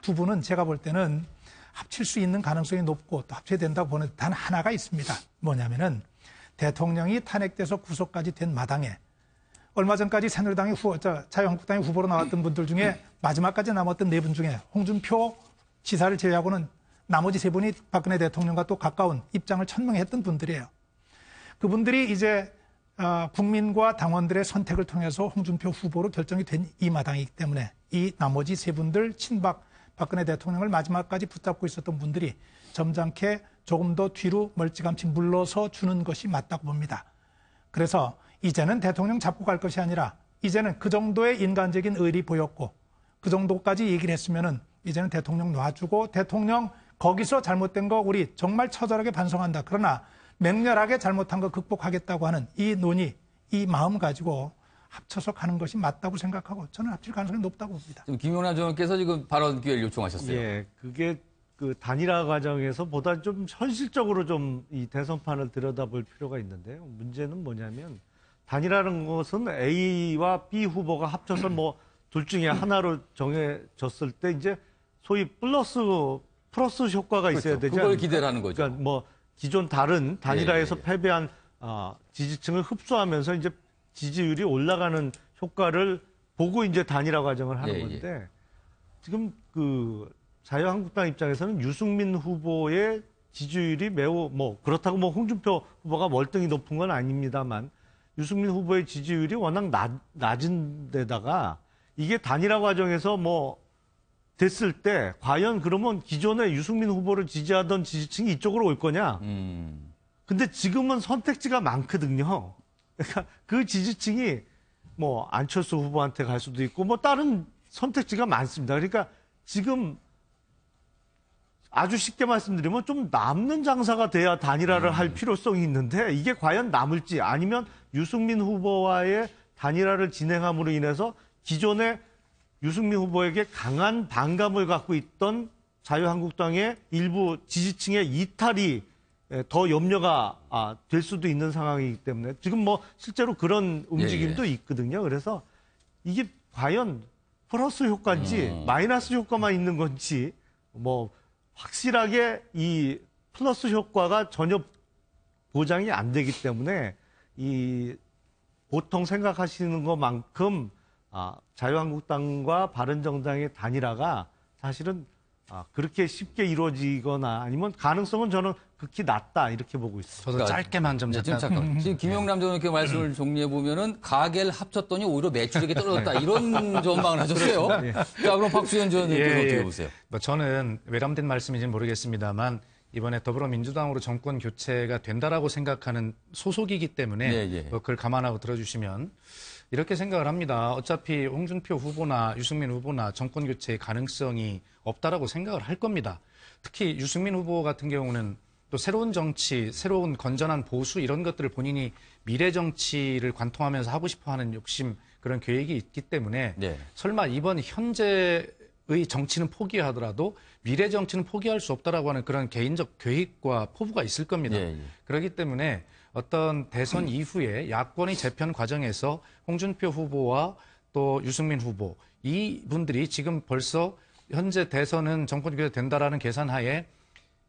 두 분은 제가 볼 때는 합칠 수 있는 가능성이 높고 또 합쳐야 된다고 보는 단 하나가 있습니다. 뭐냐면은 대통령이 탄핵돼서 구속까지 된 마당에 얼마 전까지 새누리당의 자유한국당의 후보로 나왔던 분들 중에 마지막까지 남았던 네 분 중에 홍준표 지사를 제외하고는 나머지 세 분이 박근혜 대통령과 또 가까운 입장을 천명했던 분들이에요. 그분들이 이제 국민과 당원들의 선택을 통해서 홍준표 후보로 결정이 된 이 마당이기 때문에 이 나머지 세 분들 친박 박근혜 대통령을 마지막까지 붙잡고 있었던 분들이 점잖게 조금 더 뒤로 멀찌감치 물러서 주는 것이 맞다고 봅니다. 그래서 이제는 대통령 잡고 갈 것이 아니라 이제는 그 정도의 인간적인 의리 보였고 그 정도까지 얘기를 했으면은 이제는 대통령 놔주고 대통령 거기서 잘못된 거 우리 정말 처절하게 반성한다. 그러나 맹렬하게 잘못한 거 극복하겠다고 하는 이 논의, 이 마음 가지고 합쳐서 가는 것이 맞다고 생각하고 저는 합칠 가능성이 높다고 봅니다. 지금 김용남 의원께서 지금 발언 기회를 요청하셨어요. 예, 그게 그 단일화 과정에서 보다 좀 현실적으로 좀 이 대선판을 들여다볼 필요가 있는데요. 문제는 뭐냐면 단일화라는 것은 A와 B 후보가 합쳐서 뭐 둘 중에 하나로 정해졌을 때 이제 소위 플러스 효과가 있어야 되죠. 그걸 기대를 하는 거죠. 그러니까 뭐 기존 다른 단일화에서 패배한 지지층을 흡수하면서 이제 지지율이 올라가는 효과를 보고 이제 단일화 과정을 하는 건데 지금 그 자유한국당 입장에서는 유승민 후보의 지지율이 매우 뭐 그렇다고 뭐 홍준표 후보가 월등히 높은 건 아닙니다만 유승민 후보의 지지율이 워낙 낮은 데다가 이게 단일화 과정에서 뭐 됐을 때 과연 그러면 기존에 유승민 후보를 지지하던 지지층이 이쪽으로 올 거냐? 근데 지금은 선택지가 많거든요. 그러니까 그 지지층이 뭐 안철수 후보한테 갈 수도 있고 뭐 다른 선택지가 많습니다. 그러니까 지금 아주 쉽게 말씀드리면 좀 남는 장사가 돼야 단일화를 할 필요성이 있는데 이게 과연 남을지 아니면 유승민 후보와의 단일화를 진행함으로 인해서 기존에 유승민 후보에게 강한 반감을 갖고 있던 자유한국당의 일부 지지층의 이탈이 더 염려가 될 수도 있는 상황이기 때문에 지금 뭐 실제로 그런 움직임도 있거든요. 그래서 이게 과연 플러스 효과인지 마이너스 효과만 있는 건지 뭐 확실하게 이 플러스 효과가 전혀 보장이 안 되기 때문에 이 보통 생각하시는 것만큼 자유한국당과 바른정당의 단일화가 사실은 그렇게 쉽게 이루어지거나 아니면 가능성은 저는 극히 낮다 이렇게 보고 있습니다. 저도 짧게만 좀 잠깐. 지금 김용남 전 의원께 말씀을 정리해 보면은 가게를 합쳤더니 오히려 매출액이 떨어졌다 이런 전망을 하셨어요. 자, 그럼 박수현 전 의원께서 어떻게 보세요? 뭐 저는 외람된 말씀인지는 모르겠습니다만 이번에 더불어민주당으로 정권 교체가 된다라고 생각하는 소속이기 때문에 그걸 감안하고 들어주시면. 이렇게 생각을 합니다. 어차피 홍준표 후보나 유승민 후보나 정권 교체의 가능성이 없다라고 생각을 할 겁니다. 특히 유승민 후보 같은 경우는 또 새로운 정치, 새로운 건전한 보수 이런 것들을 본인이 미래 정치를 관통하면서 하고 싶어하는 욕심 그런 계획이 있기 때문에 설마 이번 현재의 정치는 포기하더라도 미래 정치는 포기할 수 없다라고 하는 그런 개인적 계획과 포부가 있을 겁니다. 그렇기 때문에 어떤 대선 이후에 야권의 재편 과정에서 홍준표 후보와 또 유승민 후보 이분들이 지금 벌써 현재 대선은 정권 교체 된다라는 계산하에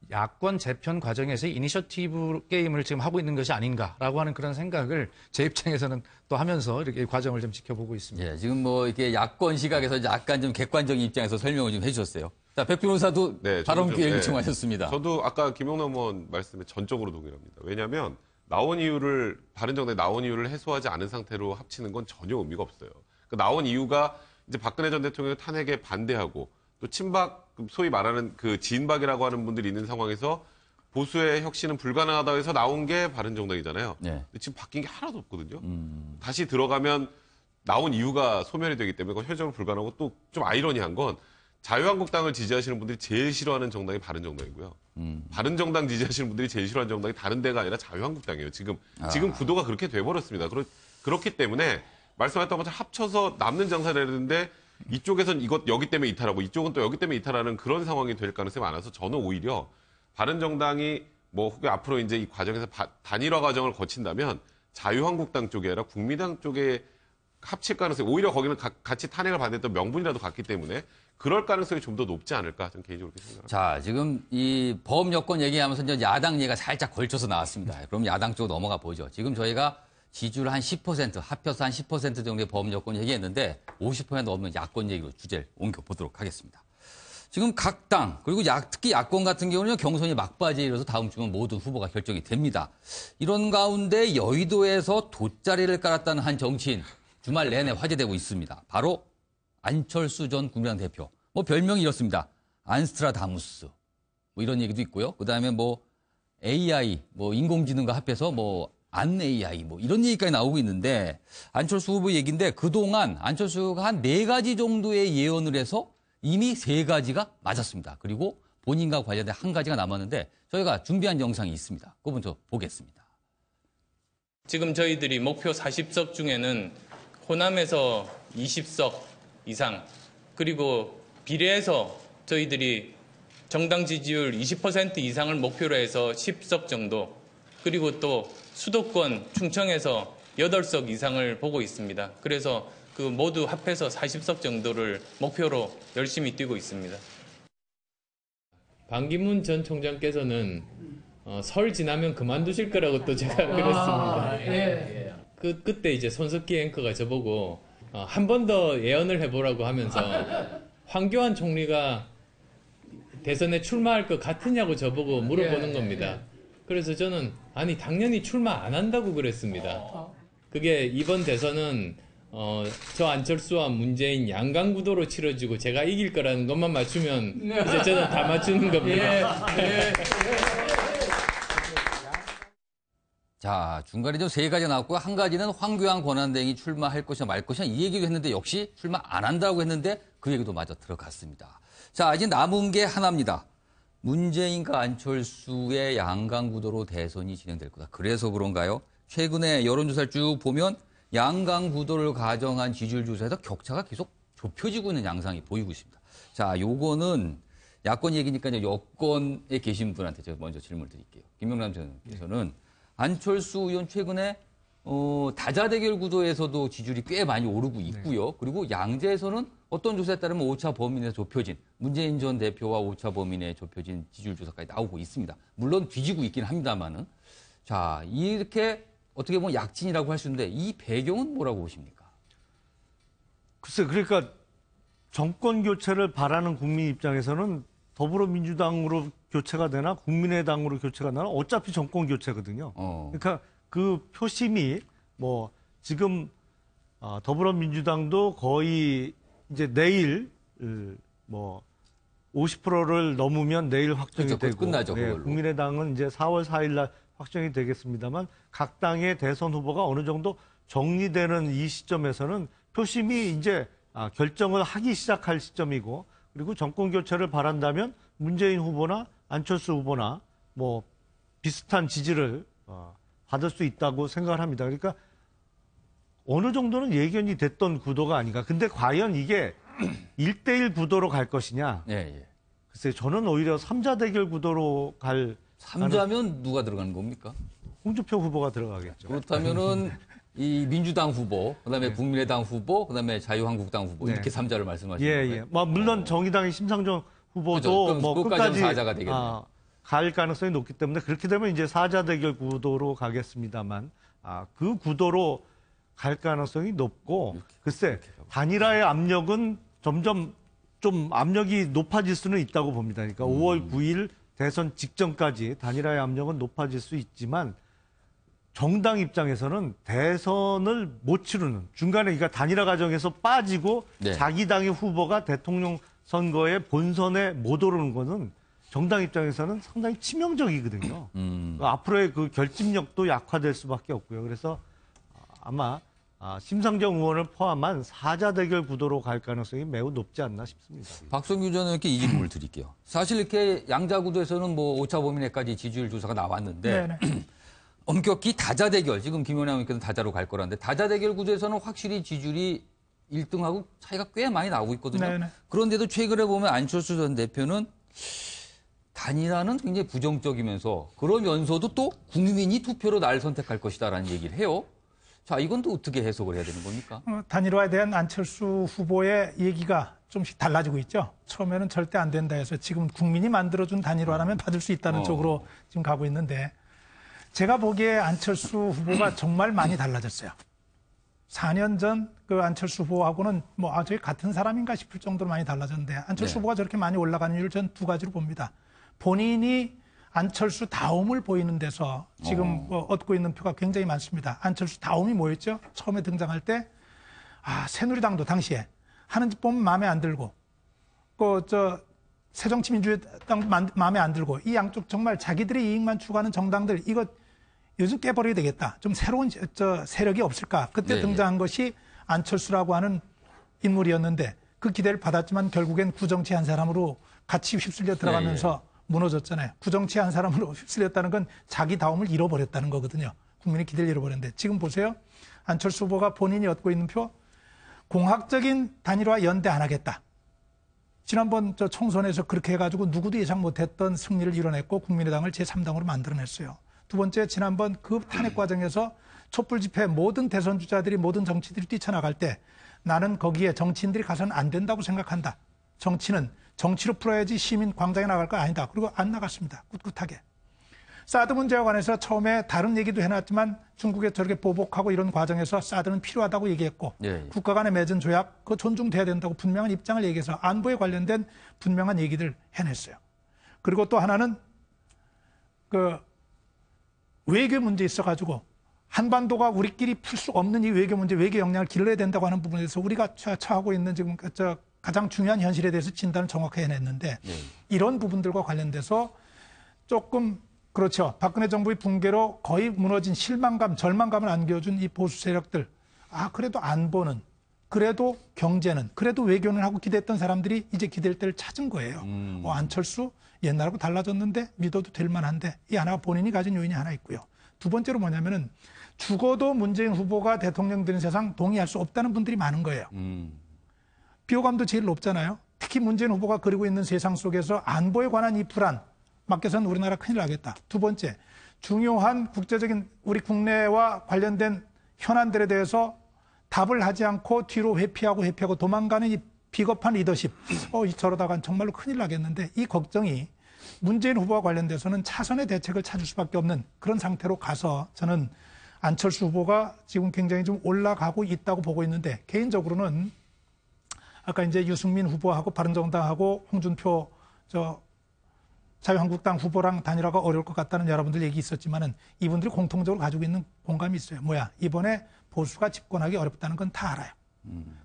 야권 재편 과정에서 이니셔티브 게임을 지금 하고 있는 것이 아닌가라고 하는 그런 생각을 제 입장에서는 또 하면서 이렇게 과정을 좀 지켜보고 있습니다. 예, 지금 뭐 이렇게 야권 시각에서 약간 좀 객관적인 입장에서 설명을 좀 해주셨어요. 자, 백 변호사도 발언 기회 요청하셨습니다. 저도 아까 김용남 의원 말씀에 전적으로 동의합니다. 왜냐하면 바른정당에 나온 이유를 해소하지 않은 상태로 합치는 건 전혀 의미가 없어요. 그 나온 이유가 이제 박근혜 전 대통령 탄핵에 반대하고 또 친박, 소위 말하는 그 진박이라고 하는 분들이 있는 상황에서 보수의 혁신은 불가능하다고 해서 나온 게 바른정당이잖아요. 근데 지금 바뀐 게 하나도 없거든요. 다시 들어가면 나온 이유가 소멸이 되기 때문에 그건 현실적으로 불가능하고 또 좀 아이러니한 건 자유한국당을 지지하시는 분들이 제일 싫어하는 정당이 바른정당이고요. 바른정당 지지하시는 분들이 제일 싫어하는 정당이 다른 데가 아니라 자유한국당이에요. 지금 구도가 그렇게 돼버렸습니다. 그렇기 때문에 말씀하셨던 것처럼 합쳐서 남는 장사를 해야 되는데 이쪽에선 여기 때문에 이탈하고 이쪽은 또 여기 때문에 이탈하는 그런 상황이 될 가능성이 많아서 저는 오히려 바른정당이 혹은 앞으로 이제 이 과정에서 단일화 과정을 거친다면 자유한국당 쪽이 아니라 국민당 쪽에 합칠 가능성이 오히려 거기는 같이 탄핵을 받았던 명분이라도 같기 때문에 그럴 가능성이 좀 더 높지 않을까 저는 개인적으로 그렇게 생각합니다. 자, 지금 이 범 여권 얘기하면서 이제 야당 얘기가 살짝 걸쳐서 나왔습니다. 그럼 야당 쪽으로 넘어가 보죠. 지금 저희가 지지율 한 10%, 합쳐서 한 10% 정도의 범 여권 얘기했는데 50% 넘는 야권 얘기로 주제를 옮겨보도록 하겠습니다. 지금 각 당, 그리고 특히 야권 같은 경우는 경선이 막바지에 이르러서 다음 주면 모든 후보가 결정이 됩니다. 이런 가운데 여의도에서 돗자리를 깔았다는 한 정치인 주말 내내 화제되고 있습니다. 바로 안철수 전 국민의당 대표. 별명이 이렇습니다. 안스트라다무스. 이런 얘기도 있고요. 그 다음에 AI, 인공지능과 합해서 안 AI 이런 얘기까지 나오고 있는데 안철수 후보 얘기인데 그동안 안철수가 한 4가지 정도의 예언을 해서 이미 3가지가 맞았습니다. 그리고 본인과 관련된 1가지가 남았는데 저희가 준비한 영상이 있습니다. 그거 먼저 보겠습니다. 지금 저희들이 목표 40석 중에는 호남에서 20석 이상 그리고 비례에서 저희들이 정당 지지율 20% 이상을 목표로 해서 10석 정도 그리고 또 수도권 충청에서 8석 이상을 보고 있습니다. 그래서 그 모두 합해서 40석 정도를 목표로 열심히 뛰고 있습니다. 반기문 전 총장께서는 설 지나면 그만두실 거라고 또 제가 그랬습니다. 그때 이제 손석희 앵커가 저보고 한 번 더 예언을 해보라고 하면서 황교안 총리가 대선에 출마할 것 같으냐고 저보고 물어보는 겁니다. 그래서 저는 아니 당연히 출마 안 한다고 그랬습니다. 그게 이번 대선은 저 안철수와 문재인 양강구도로 치러지고 제가 이길 거라는 것만 맞추면 이제 저는 다 맞추는 겁니다. 자, 중간에 좀 3가지가 나왔고요. 1가지는 황교안 권한대행이 출마할 것이냐 말 것이냐 이 얘기도 했는데 역시 출마 안 한다고 했는데 그 얘기도 마저 들어갔습니다. 자, 이제 남은 게 하나입니다. 문재인과 안철수의 양강구도로 대선이 진행될 거다. 그래서 그런가요? 최근에 여론조사를 쭉 보면 양강구도를 가정한 지지율 조사에서 격차가 계속 좁혀지고 있는 양상이 보이고 있습니다. 자, 요거는 야권 얘기니까 이제 여권에 계신 분한테 제가 먼저 질문을 드릴게요. 김명남 전께서는 안철수 의원 최근에 다자대결 구도에서도 지지율이 꽤 많이 오르고 있고요. 그리고 양재에서는 어떤 조사에 따르면 오차 범위 내에서 좁혀진 문재인 전 대표와 오차 범위 내에 좁혀진 지지율 조사까지 나오고 있습니다. 물론 뒤지고 있긴 합니다만은. 자, 이렇게 어떻게 보면 약진이라고 할 수 있는데 이 배경은 뭐라고 보십니까? 글쎄, 그러니까 정권 교체를 바라는 국민 입장에서는 더불어민주당으로 교체가 되나 국민의당으로 교체가 되나 어차피 정권 교체거든요. 그러니까 그 표심이 지금 더불어민주당도 거의 이제 내일 50%를 넘으면 내일 확정이 그렇죠, 되고 끝나죠, 국민의당은 이제 4월 4일 날 확정이 되겠습니다만 각 당의 대선 후보가 어느 정도 정리되는 이 시점에서는 표심이 이제 결정을 하기 시작할 시점이고 그리고 정권 교체를 바란다면 문재인 후보나 안철수 후보나 비슷한 지지를 받을 수 있다고 생각을 합니다. 그러니까 어느 정도는 예견이 됐던 구도가 아닌가. 근데 과연 이게 1대1 구도로 갈 것이냐. 예, 예. 글쎄 저는 오히려 3자 대결 구도로 갈 3자면 누가 들어가는 겁니까? 홍준표 후보가 들어가겠죠. 그렇다면은 이 민주당 후보, 그다음에 네. 국민의당 후보, 그다음에 자유한국당 후보 네. 이렇게 3자를 말씀하시는 예, 거예요. 예. 뭐 물론 정의당의 심상정 후보도 그렇죠. 뭐 끝까지 끝까지 4자가 되겠네요. 갈 가능성이 높기 때문에 그렇게 되면 이제 4자 대결 구도로 가겠습니다만 그 구도로 갈 가능성이 높고 글쎄 단일화의 압력은 점점 좀 압력이 높아질 수는 있다고 봅니다. 그러니까 5월 9일 대선 직전까지 단일화의 압력은 높아질 수 있지만 정당 입장에서는 대선을 못 치르는 중간에 그러니까 단일화 과정에서 빠지고 네. 자기 당의 후보가 대통령 선거의 본선에 못 오르는 거는 정당 입장에서는 상당히 치명적이거든요. 앞으로의 그 결집력도 약화될 수밖에 없고요. 그래서 아마 심상정 의원을 포함한 4자 대결 구도로 갈 가능성이 매우 높지 않나 싶습니다. 박성규 전 의원께 이 질문을 드릴게요. 사실 이렇게 양자 구도에서는 뭐 오차 범위 내까지 지지율 조사가 나왔는데 엄격히 다자 대결, 지금 김연아 의원께서는 다자로 갈 거라는데 다자 대결 구도에서는 확실히 지지율이 1등하고 차이가 꽤 많이 나오고 있거든요. 네네. 그런데도 최근에 보면 안철수 전 대표는 단일화는 굉장히 부정적이면서 그러면서도 또 국민이 투표로 날 선택할 것이다라는 얘기를 해요. 자, 이건 또 어떻게 해석을 해야 되는 겁니까? 단일화에 대한 안철수 후보의 얘기가 좀씩 달라지고 있죠. 처음에는 절대 안 된다 해서 지금 국민이 만들어준 단일화라면 받을 수 있다는 쪽으로 지금 가고 있는데 제가 보기에 안철수 후보가 정말 많이 달라졌어요. 4년 전 그 안철수 후보하고는 뭐 저희 같은 사람인가 싶을 정도로 많이 달라졌는데 안철수 후보가 저렇게 많이 올라가는 이유를 전 두 가지로 봅니다. 본인이 안철수 다움을 보이는 데서 지금 얻고 있는 표가 굉장히 많습니다. 안철수 다움이 뭐였죠? 처음에 등장할 때 새누리당도 당시에 하는 짓 보면 마음에 안 들고 새정치민주당도 마음에 안 들고 이 양쪽 정말 자기들의 이익만 추구하는 정당들 이거 요즘 깨버려야 되겠다. 좀 새로운 세력이 없을까? 그때 등장한 것이 안철수라고 하는 인물이었는데 그 기대를 받았지만 결국엔 구정치 한 사람으로 같이 휩쓸려 들어가면서 무너졌잖아요. 구정치 한 사람으로 휩쓸렸다는 건 자기 다움을 잃어버렸다는 거거든요. 국민의 기대를 잃어버렸는데 지금 보세요. 안철수 후보가 본인이 얻고 있는 표 공학적인 단일화 연대 안 하겠다. 지난번 총선에서 그렇게 해가지고 누구도 예상 못했던 승리를 이뤄냈고 국민의당을 제3당으로 만들어냈어요. 두 번째 지난번 그 탄핵 과정에서 촛불 집회 모든 대선 주자들이 모든 정치들이 뛰쳐나갈 때 나는 거기에 정치인들이 가서는 안 된다고 생각한다. 정치는 정치로 풀어야지 시민 광장에 나갈 거 아니다. 그리고 안 나갔습니다. 꿋꿋하게. 사드 문제와 관해서 처음에 다른 얘기도 해놨지만 중국에 저렇게 보복하고 이런 과정에서 사드는 필요하다고 얘기했고 국가 간에 맺은 조약 그거 존중돼야 된다고 분명한 입장을 얘기해서 안보에 관련된 분명한 얘기들 해냈어요. 그리고 또 하나는 외교 문제 있어가지고 한반도가 우리끼리 풀 수 없는 이 외교 문제, 외교 역량을 길러야 된다고 하는 부분에 대해서 우리가 처하고 있는 지금 가장 중요한 현실에 대해서 진단을 정확하게 해냈는데 이런 부분들과 관련돼서 조금 그렇죠. 박근혜 정부의 붕괴로 거의 무너진 실망감, 절망감을 안겨준 이 보수 세력들. 그래도 안보는, 그래도 경제는, 그래도 외교는 하고 기대했던 사람들이 이제 기댈 때를 찾은 거예요. 안철수 옛날하고 달라졌는데 믿어도 될 만한데 이 하나가 본인이 가진 요인이 하나 있고요. 두 번째로 뭐냐면은 죽어도 문재인 후보가 대통령 되는 세상 동의할 수 없다는 분들이 많은 거예요. 비호감도 제일 높잖아요. 특히 문재인 후보가 그리고 있는 세상 속에서 안보에 관한 이 불안, 맡겨서는 우리나라 큰일 나겠다. 두 번째, 중요한 국제적인 우리 국내와 관련된 현안들에 대해서 답을 하지 않고 뒤로 회피하고 도망가는 이 비겁한 리더십. 저러다간 정말로 큰일 나겠는데 이 걱정이 문재인 후보와 관련돼서는 차선의 대책을 찾을 수밖에 없는 그런 상태로 가서 저는 안철수 후보가 지금 굉장히 좀 올라가고 있다고 보고 있는데 개인적으로는 아까 이제 유승민 후보하고 바른정당하고 홍준표 자유한국당 후보랑 단일화가 어려울 것 같다는 여러분들 얘기 있었지만은 이분들이 공통적으로 가지고 있는 공감이 있어요. 이번에 보수가 집권하기 어렵다는 건 다 알아요.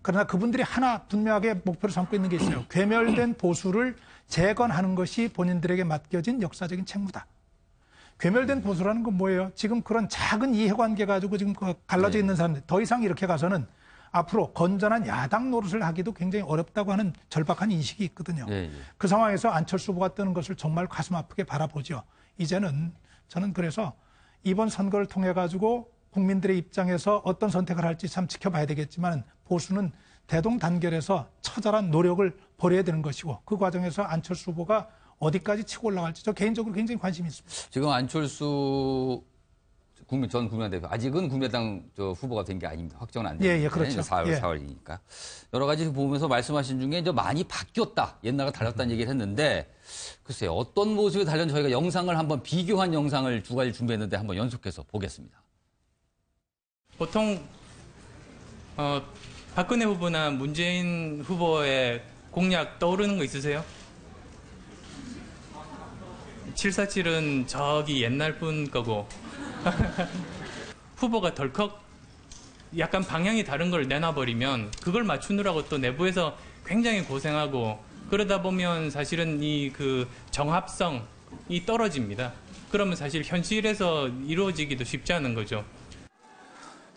그러나 그분들이 하나 분명하게 목표로 삼고 있는 게 있어요. 괴멸된 보수를 재건하는 것이 본인들에게 맡겨진 역사적인 책무다. 괴멸된 보수라는 건 뭐예요? 지금 그런 작은 이해관계 가지고 지금 갈라져 있는 사람들 더 이상 이렇게 가서는 앞으로 건전한 야당 노릇을 하기도 굉장히 어렵다고 하는 절박한 인식이 있거든요. 그 상황에서 안철수 후보가 뜨는 것을 정말 가슴 아프게 바라보죠. 이제는 저는 그래서 이번 선거를 통해 가지고 국민들의 입장에서 어떤 선택을 할지 참 지켜봐야 되겠지만 보수는 대동단결해서 처절한 노력을 벌여야 되는 것이고 그 과정에서 안철수 후보가 어디까지 치고 올라갈지 저 개인적으로 굉장히 관심이 있습니다. 지금 안철수 전 국민의당 대표 아직은 국민의당 후보가 된 게 아닙니다. 확정은 안 됐는데 그렇죠. 4월이니까 여러 가지 보면서 말씀하신 중에 이제 많이 바뀌었다. 옛날과 달랐다는 얘기를 했는데 글쎄요. 어떤 모습이 달렸는지 저희가 영상을 한번 비교한 영상을 두 가지 준비했는데 한번 연속해서 보겠습니다. 보통 박근혜 후보나 문재인 후보의 공약 떠오르는 거 있으세요? 747은 저기 옛날 분 거고 후보가 덜컥 약간 방향이 다른 걸 내놔버리면 그걸 맞추느라고 또 내부에서 굉장히 고생하고 그러다 보면 사실은 이 그 정합성이 떨어집니다. 그러면 사실 현실에서 이루어지기도 쉽지 않은 거죠.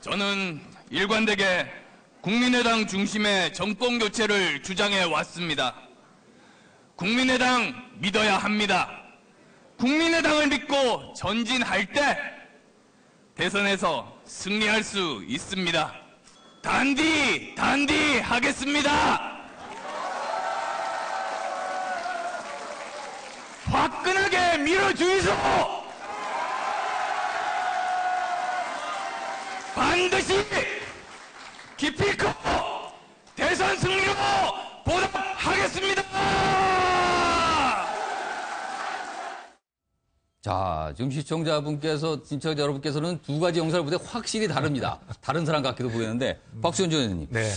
저는 일관되게 국민의당 중심의 정권 교체를 주장해 왔습니다. 국민의당 믿어야 합니다. 국민의당을 믿고 전진할 때 대선에서 승리할 수 있습니다. 단디 하겠습니다. 화끈하게 밀어주이소. 반드시 기필코 대선 승리로 보답하겠습니다. 자, 지금 시청자분께서, 시청자 여러분께서는 두 가지 영상을 보되 확실히 다릅니다. 다른 사람 같기도 보이는데, 박수현 전 의원님. 네.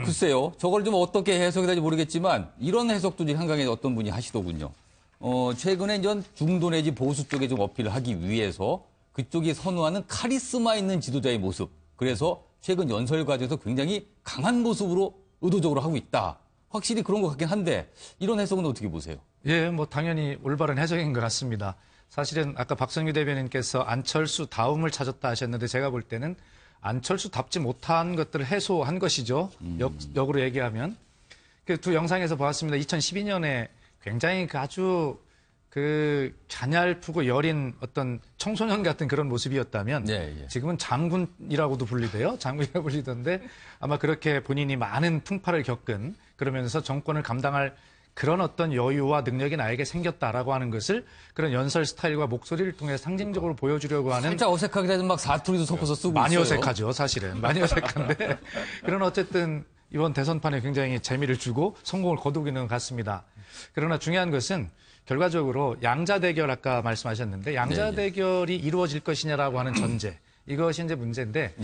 글쎄요. 저걸 좀 어떻게 해석이 될지 모르겠지만, 이런 해석도 지금 한강에 어떤 분이 하시더군요. 최근에 이제 중도 내지 보수 쪽에 좀 어필을 하기 위해서 그쪽이 선호하는 카리스마 있는 지도자의 모습. 그래서 최근 연설 과정에서 굉장히 강한 모습으로 의도적으로 하고 있다. 확실히 그런 것 같긴 한데, 이런 해석은 어떻게 보세요? 예, 뭐 당연히 올바른 해석인 것 같습니다. 사실은 아까 박성규 대변인께서 안철수 다움을 찾았다 하셨는데 제가 볼 때는 안철수답지 못한 것들을 해소한 것이죠. 역으로 얘기하면. 그 두 영상에서 보았습니다. 2012년에 굉장히 아주 가냘프고 여린 어떤 청소년 같은 그런 모습이었다면 지금은 장군이라고도 불리대요. 장군이라고 불리던데 아마 그렇게 본인이 많은 풍파를 겪은 그러면서 정권을 감당할 그런 어떤 여유와 능력이 나에게 생겼다라고 하는 것을 그런 연설 스타일과 목소리를 통해 상징적으로 보여주려고 하는 살짝 어색하게 되는 막 사투리도 섞어서 쓰고 많이 있어요. 어색하죠, 사실은. 많이 어색한데 그런 어쨌든 이번 대선판에 굉장히 재미를 주고 성공을 거두고 있는 것 같습니다. 그러나 중요한 것은 결과적으로 양자 대결 아까 말씀하셨는데 양자 대결이 이루어질 것이냐라고 하는 전제. 이것이 이제 문제인데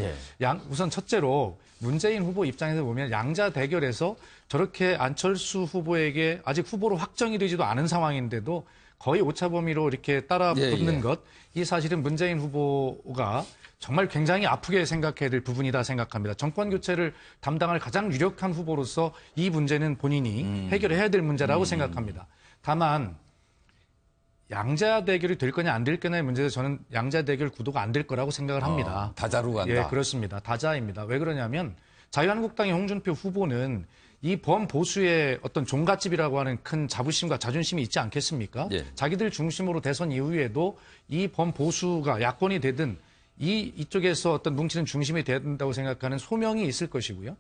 우선 첫째로 문재인 후보 입장에서 보면 양자 대결에서 저렇게 안철수 후보에게 아직 후보로 확정이 되지도 않은 상황인데도 거의 오차 범위로 이렇게 따라 붙는 것, 이 사실은 문재인 후보가 정말 굉장히 아프게 생각해야 될 부분이다 생각합니다. 정권 교체를 담당할 가장 유력한 후보로서 이 문제는 본인이 해결해야 될 문제라고 생각합니다. 다만 양자 대결이 될 거냐 안 될 거냐의 문제에서 저는 양자 대결 구도가 안 될 거라고 생각을 합니다. 다자로 간다. 예, 그렇습니다. 다자입니다. 왜 그러냐면 자유한국당의 홍준표 후보는 이 범보수의 어떤 종갓집이라고 하는 큰 자부심과 자존심이 있지 않겠습니까? 자기들 중심으로 대선 이후에도 이 범보수가 야권이 되든 이쪽에서 어떤 뭉치는 중심이 돼야 된다고 생각하는 소명이 있을 것이고요.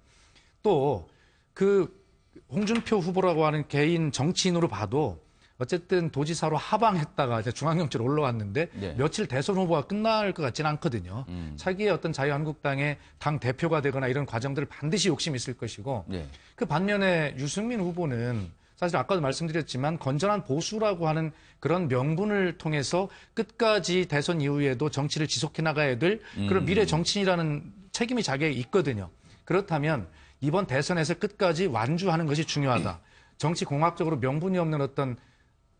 또 그 홍준표 후보라고 하는 개인 정치인으로 봐도 어쨌든 도지사로 하방했다가 이제 중앙경찰 올라왔는데 며칠 대선 후보가 끝날 것 같지는 않거든요. 차기의 어떤 자유한국당의 당 대표가 되거나 이런 과정들을 반드시 욕심이 있을 것이고 그 반면에 유승민 후보는 사실 아까도 말씀드렸지만 건전한 보수라고 하는 그런 명분을 통해서 끝까지 대선 이후에도 정치를 지속해 나가야 될 그런 미래 정치인이라는 책임이 자기에게 있거든요. 그렇다면 이번 대선에서 끝까지 완주하는 것이 중요하다. 정치 공학적으로 명분이 없는 어떤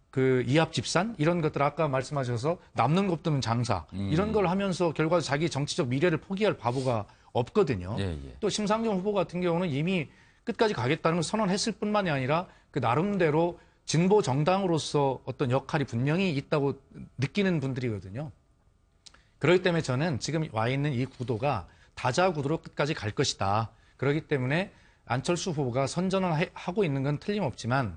그 이합 집산 이런 것들 아까 말씀하셔서 남는 것 없는 장사 이런 걸 하면서 결과 자기 정치적 미래를 포기할 바보가 없거든요. 또 심상정 후보 같은 경우는 이미 끝까지 가겠다는 걸 선언했을 뿐만이 아니라 그 나름대로 진보 정당으로서 어떤 역할이 분명히 있다고 느끼는 분들이거든요. 그렇기 때문에 저는 지금 와 있는 이 구도가 다자 구도로 끝까지 갈 것이다. 그렇기 때문에 안철수 후보가 선전을 하고 있는 건 틀림없지만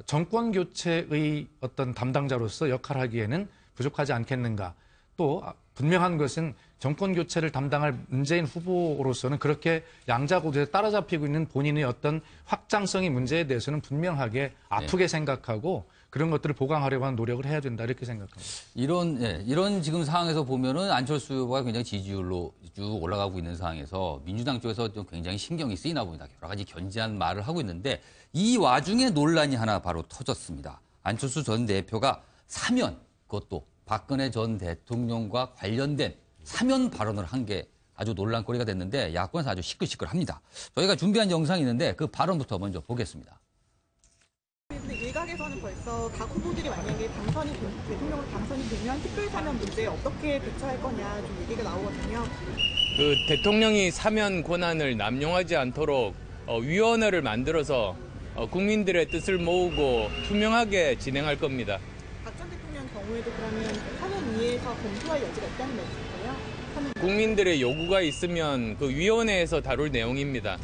정권 교체의 어떤 담당자로서 역할을 하기에는 부족하지 않겠는가. 또 분명한 것은 정권 교체를 담당할 문재인 후보로서는 그렇게 양자구도에 따라잡히고 있는 본인의 어떤 확장성의 문제에 대해서는 분명하게 아프게 생각하고 그런 것들을 보강하려고 하는 노력을 해야 된다 이렇게 생각합니다. 이런 지금 상황에서 보면은 안철수 후보가 굉장히 지지율로 쭉 올라가고 있는 상황에서 민주당 쪽에서 좀 굉장히 신경이 쓰이나 봅니다. 여러 가지 견제한 말을 하고 있는데 이 와중에 논란이 하나 바로 터졌습니다. 안철수 전 대표가 사면, 그것도 박근혜 전 대통령과 관련된 사면 발언을 한 게 아주 논란거리가 됐는데 야권에서 아주 시끌시끌합니다. 저희가 준비한 영상이 있는데 그 발언부터 먼저 보겠습니다. 일각에서는 벌써 각 후보들이 만약에 대통령으로 당선이 되면 특별 사면 문제에 어떻게 대처할 거냐 좀 얘기가 나오거든요. 그 대통령이 사면 권한을 남용하지 않도록 위원회를 만들어서 국민들의 뜻을 모으고 투명하게 진행할 겁니다. 박 전 대통령 경우에도 그러면 사면 위에서 검토할 여지가 있다는 말씀이세요? 국민들의 요구가 있으면 그 위원회에서 다룰 내용입니다.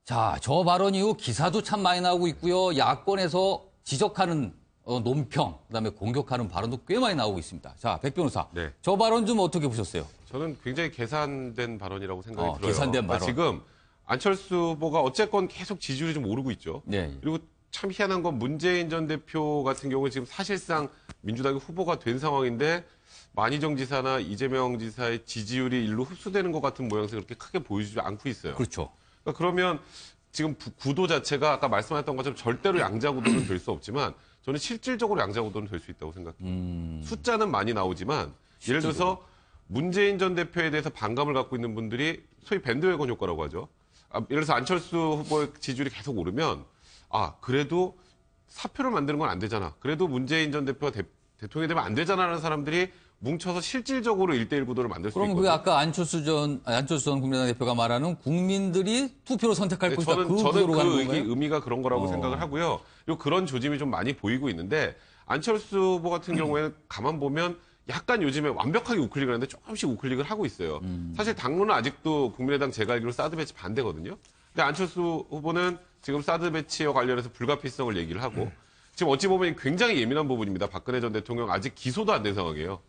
자, 저 발언 이후 기사도 참 많이 나오고 있고요. 야권에서 지적하는 논평, 그다음에 공격하는 발언도 꽤 많이 나오고 있습니다. 자, 백 변호사, 네. 저 발언 좀 어떻게 보셨어요? 저는 굉장히 계산된 발언이라고 생각이 들어요. 계산된 발언. 지금 안철수 후보가 어쨌건 계속 지지율이 좀 오르고 있죠. 네. 그리고 참 희한한 건 문재인 전 대표 같은 경우는 지금 사실상 민주당의 후보가 된 상황인데 만희정 지사나 이재명 지사의 지지율이 일로 흡수되는 것 같은 모양새를 그렇게 크게 보여주지 않고 있어요. 그렇죠. 그러니까 그러면 지금 구도 자체가 아까 말씀하셨던 것처럼 절대로 양자구도는 될 수 없지만 저는 실질적으로 양자구도는 될 수 있다고 생각해요. 숫자는 많이 나오지만 예를 들어서 문재인 전 대표에 대해서 반감을 갖고 있는 분들이 소위 밴드웨건 효과라고 하죠. 예를 들어서 안철수 후보의 지지율이 계속 오르면 그래도 사표를 만드는 건 안 되잖아. 그래도 문재인 전 대표가 대통령이 되면 안 되잖아라는 사람들이 뭉쳐서 실질적으로 1대1 구도를 만들 수 있거든요. 그럼 그게 아까 안철수 전 국민의당 대표가 말하는 국민들이 투표로 선택할 것이다. 저는 그 의미가 그런 거라고 생각을 하고요. 그리고 그런 조짐이 좀 많이 보이고 있는데 안철수 후보 같은 경우에는 가만 보면 약간 요즘에 완벽하게 우클릭을 하는데 조금씩 우클릭을 하고 있어요. 사실 당론은 아직도 국민의당 제가 알기로 사드 배치 반대거든요. 근데 안철수 후보는 지금 사드 배치와 관련해서 불가피성을 얘기를 하고 지금 어찌 보면 굉장히 예민한 부분입니다. 박근혜 전 대통령 아직 기소도 안 된 상황이에요.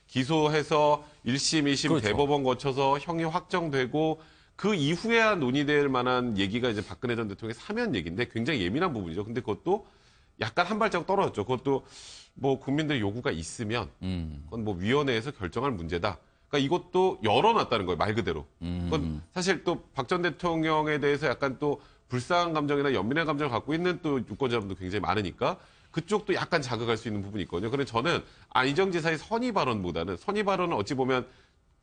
기소해서 1심, 2심 그렇죠. 대법원 거쳐서 형이 확정되고 그 이후에야 논의될 만한 얘기가 이제 박근혜 전 대통령의 사면 얘기인데 굉장히 예민한 부분이죠. 근데 그것도 약간 한 발자국 떨어졌죠. 그것도 뭐 국민들의 요구가 있으면 그건 뭐 위원회에서 결정할 문제다. 그러니까 이것도 열어놨다는 거예요. 말 그대로. 그건 사실 또 박 전 대통령에 대해서 약간 또 불쌍한 감정이나 연민의 감정을 갖고 있는 또 유권자분도 굉장히 많으니까 그쪽도 약간 자극할 수 있는 부분이 있거든요. 그래서 저는 안희정 지사의 선의 발언보다는 선의 발언은 어찌 보면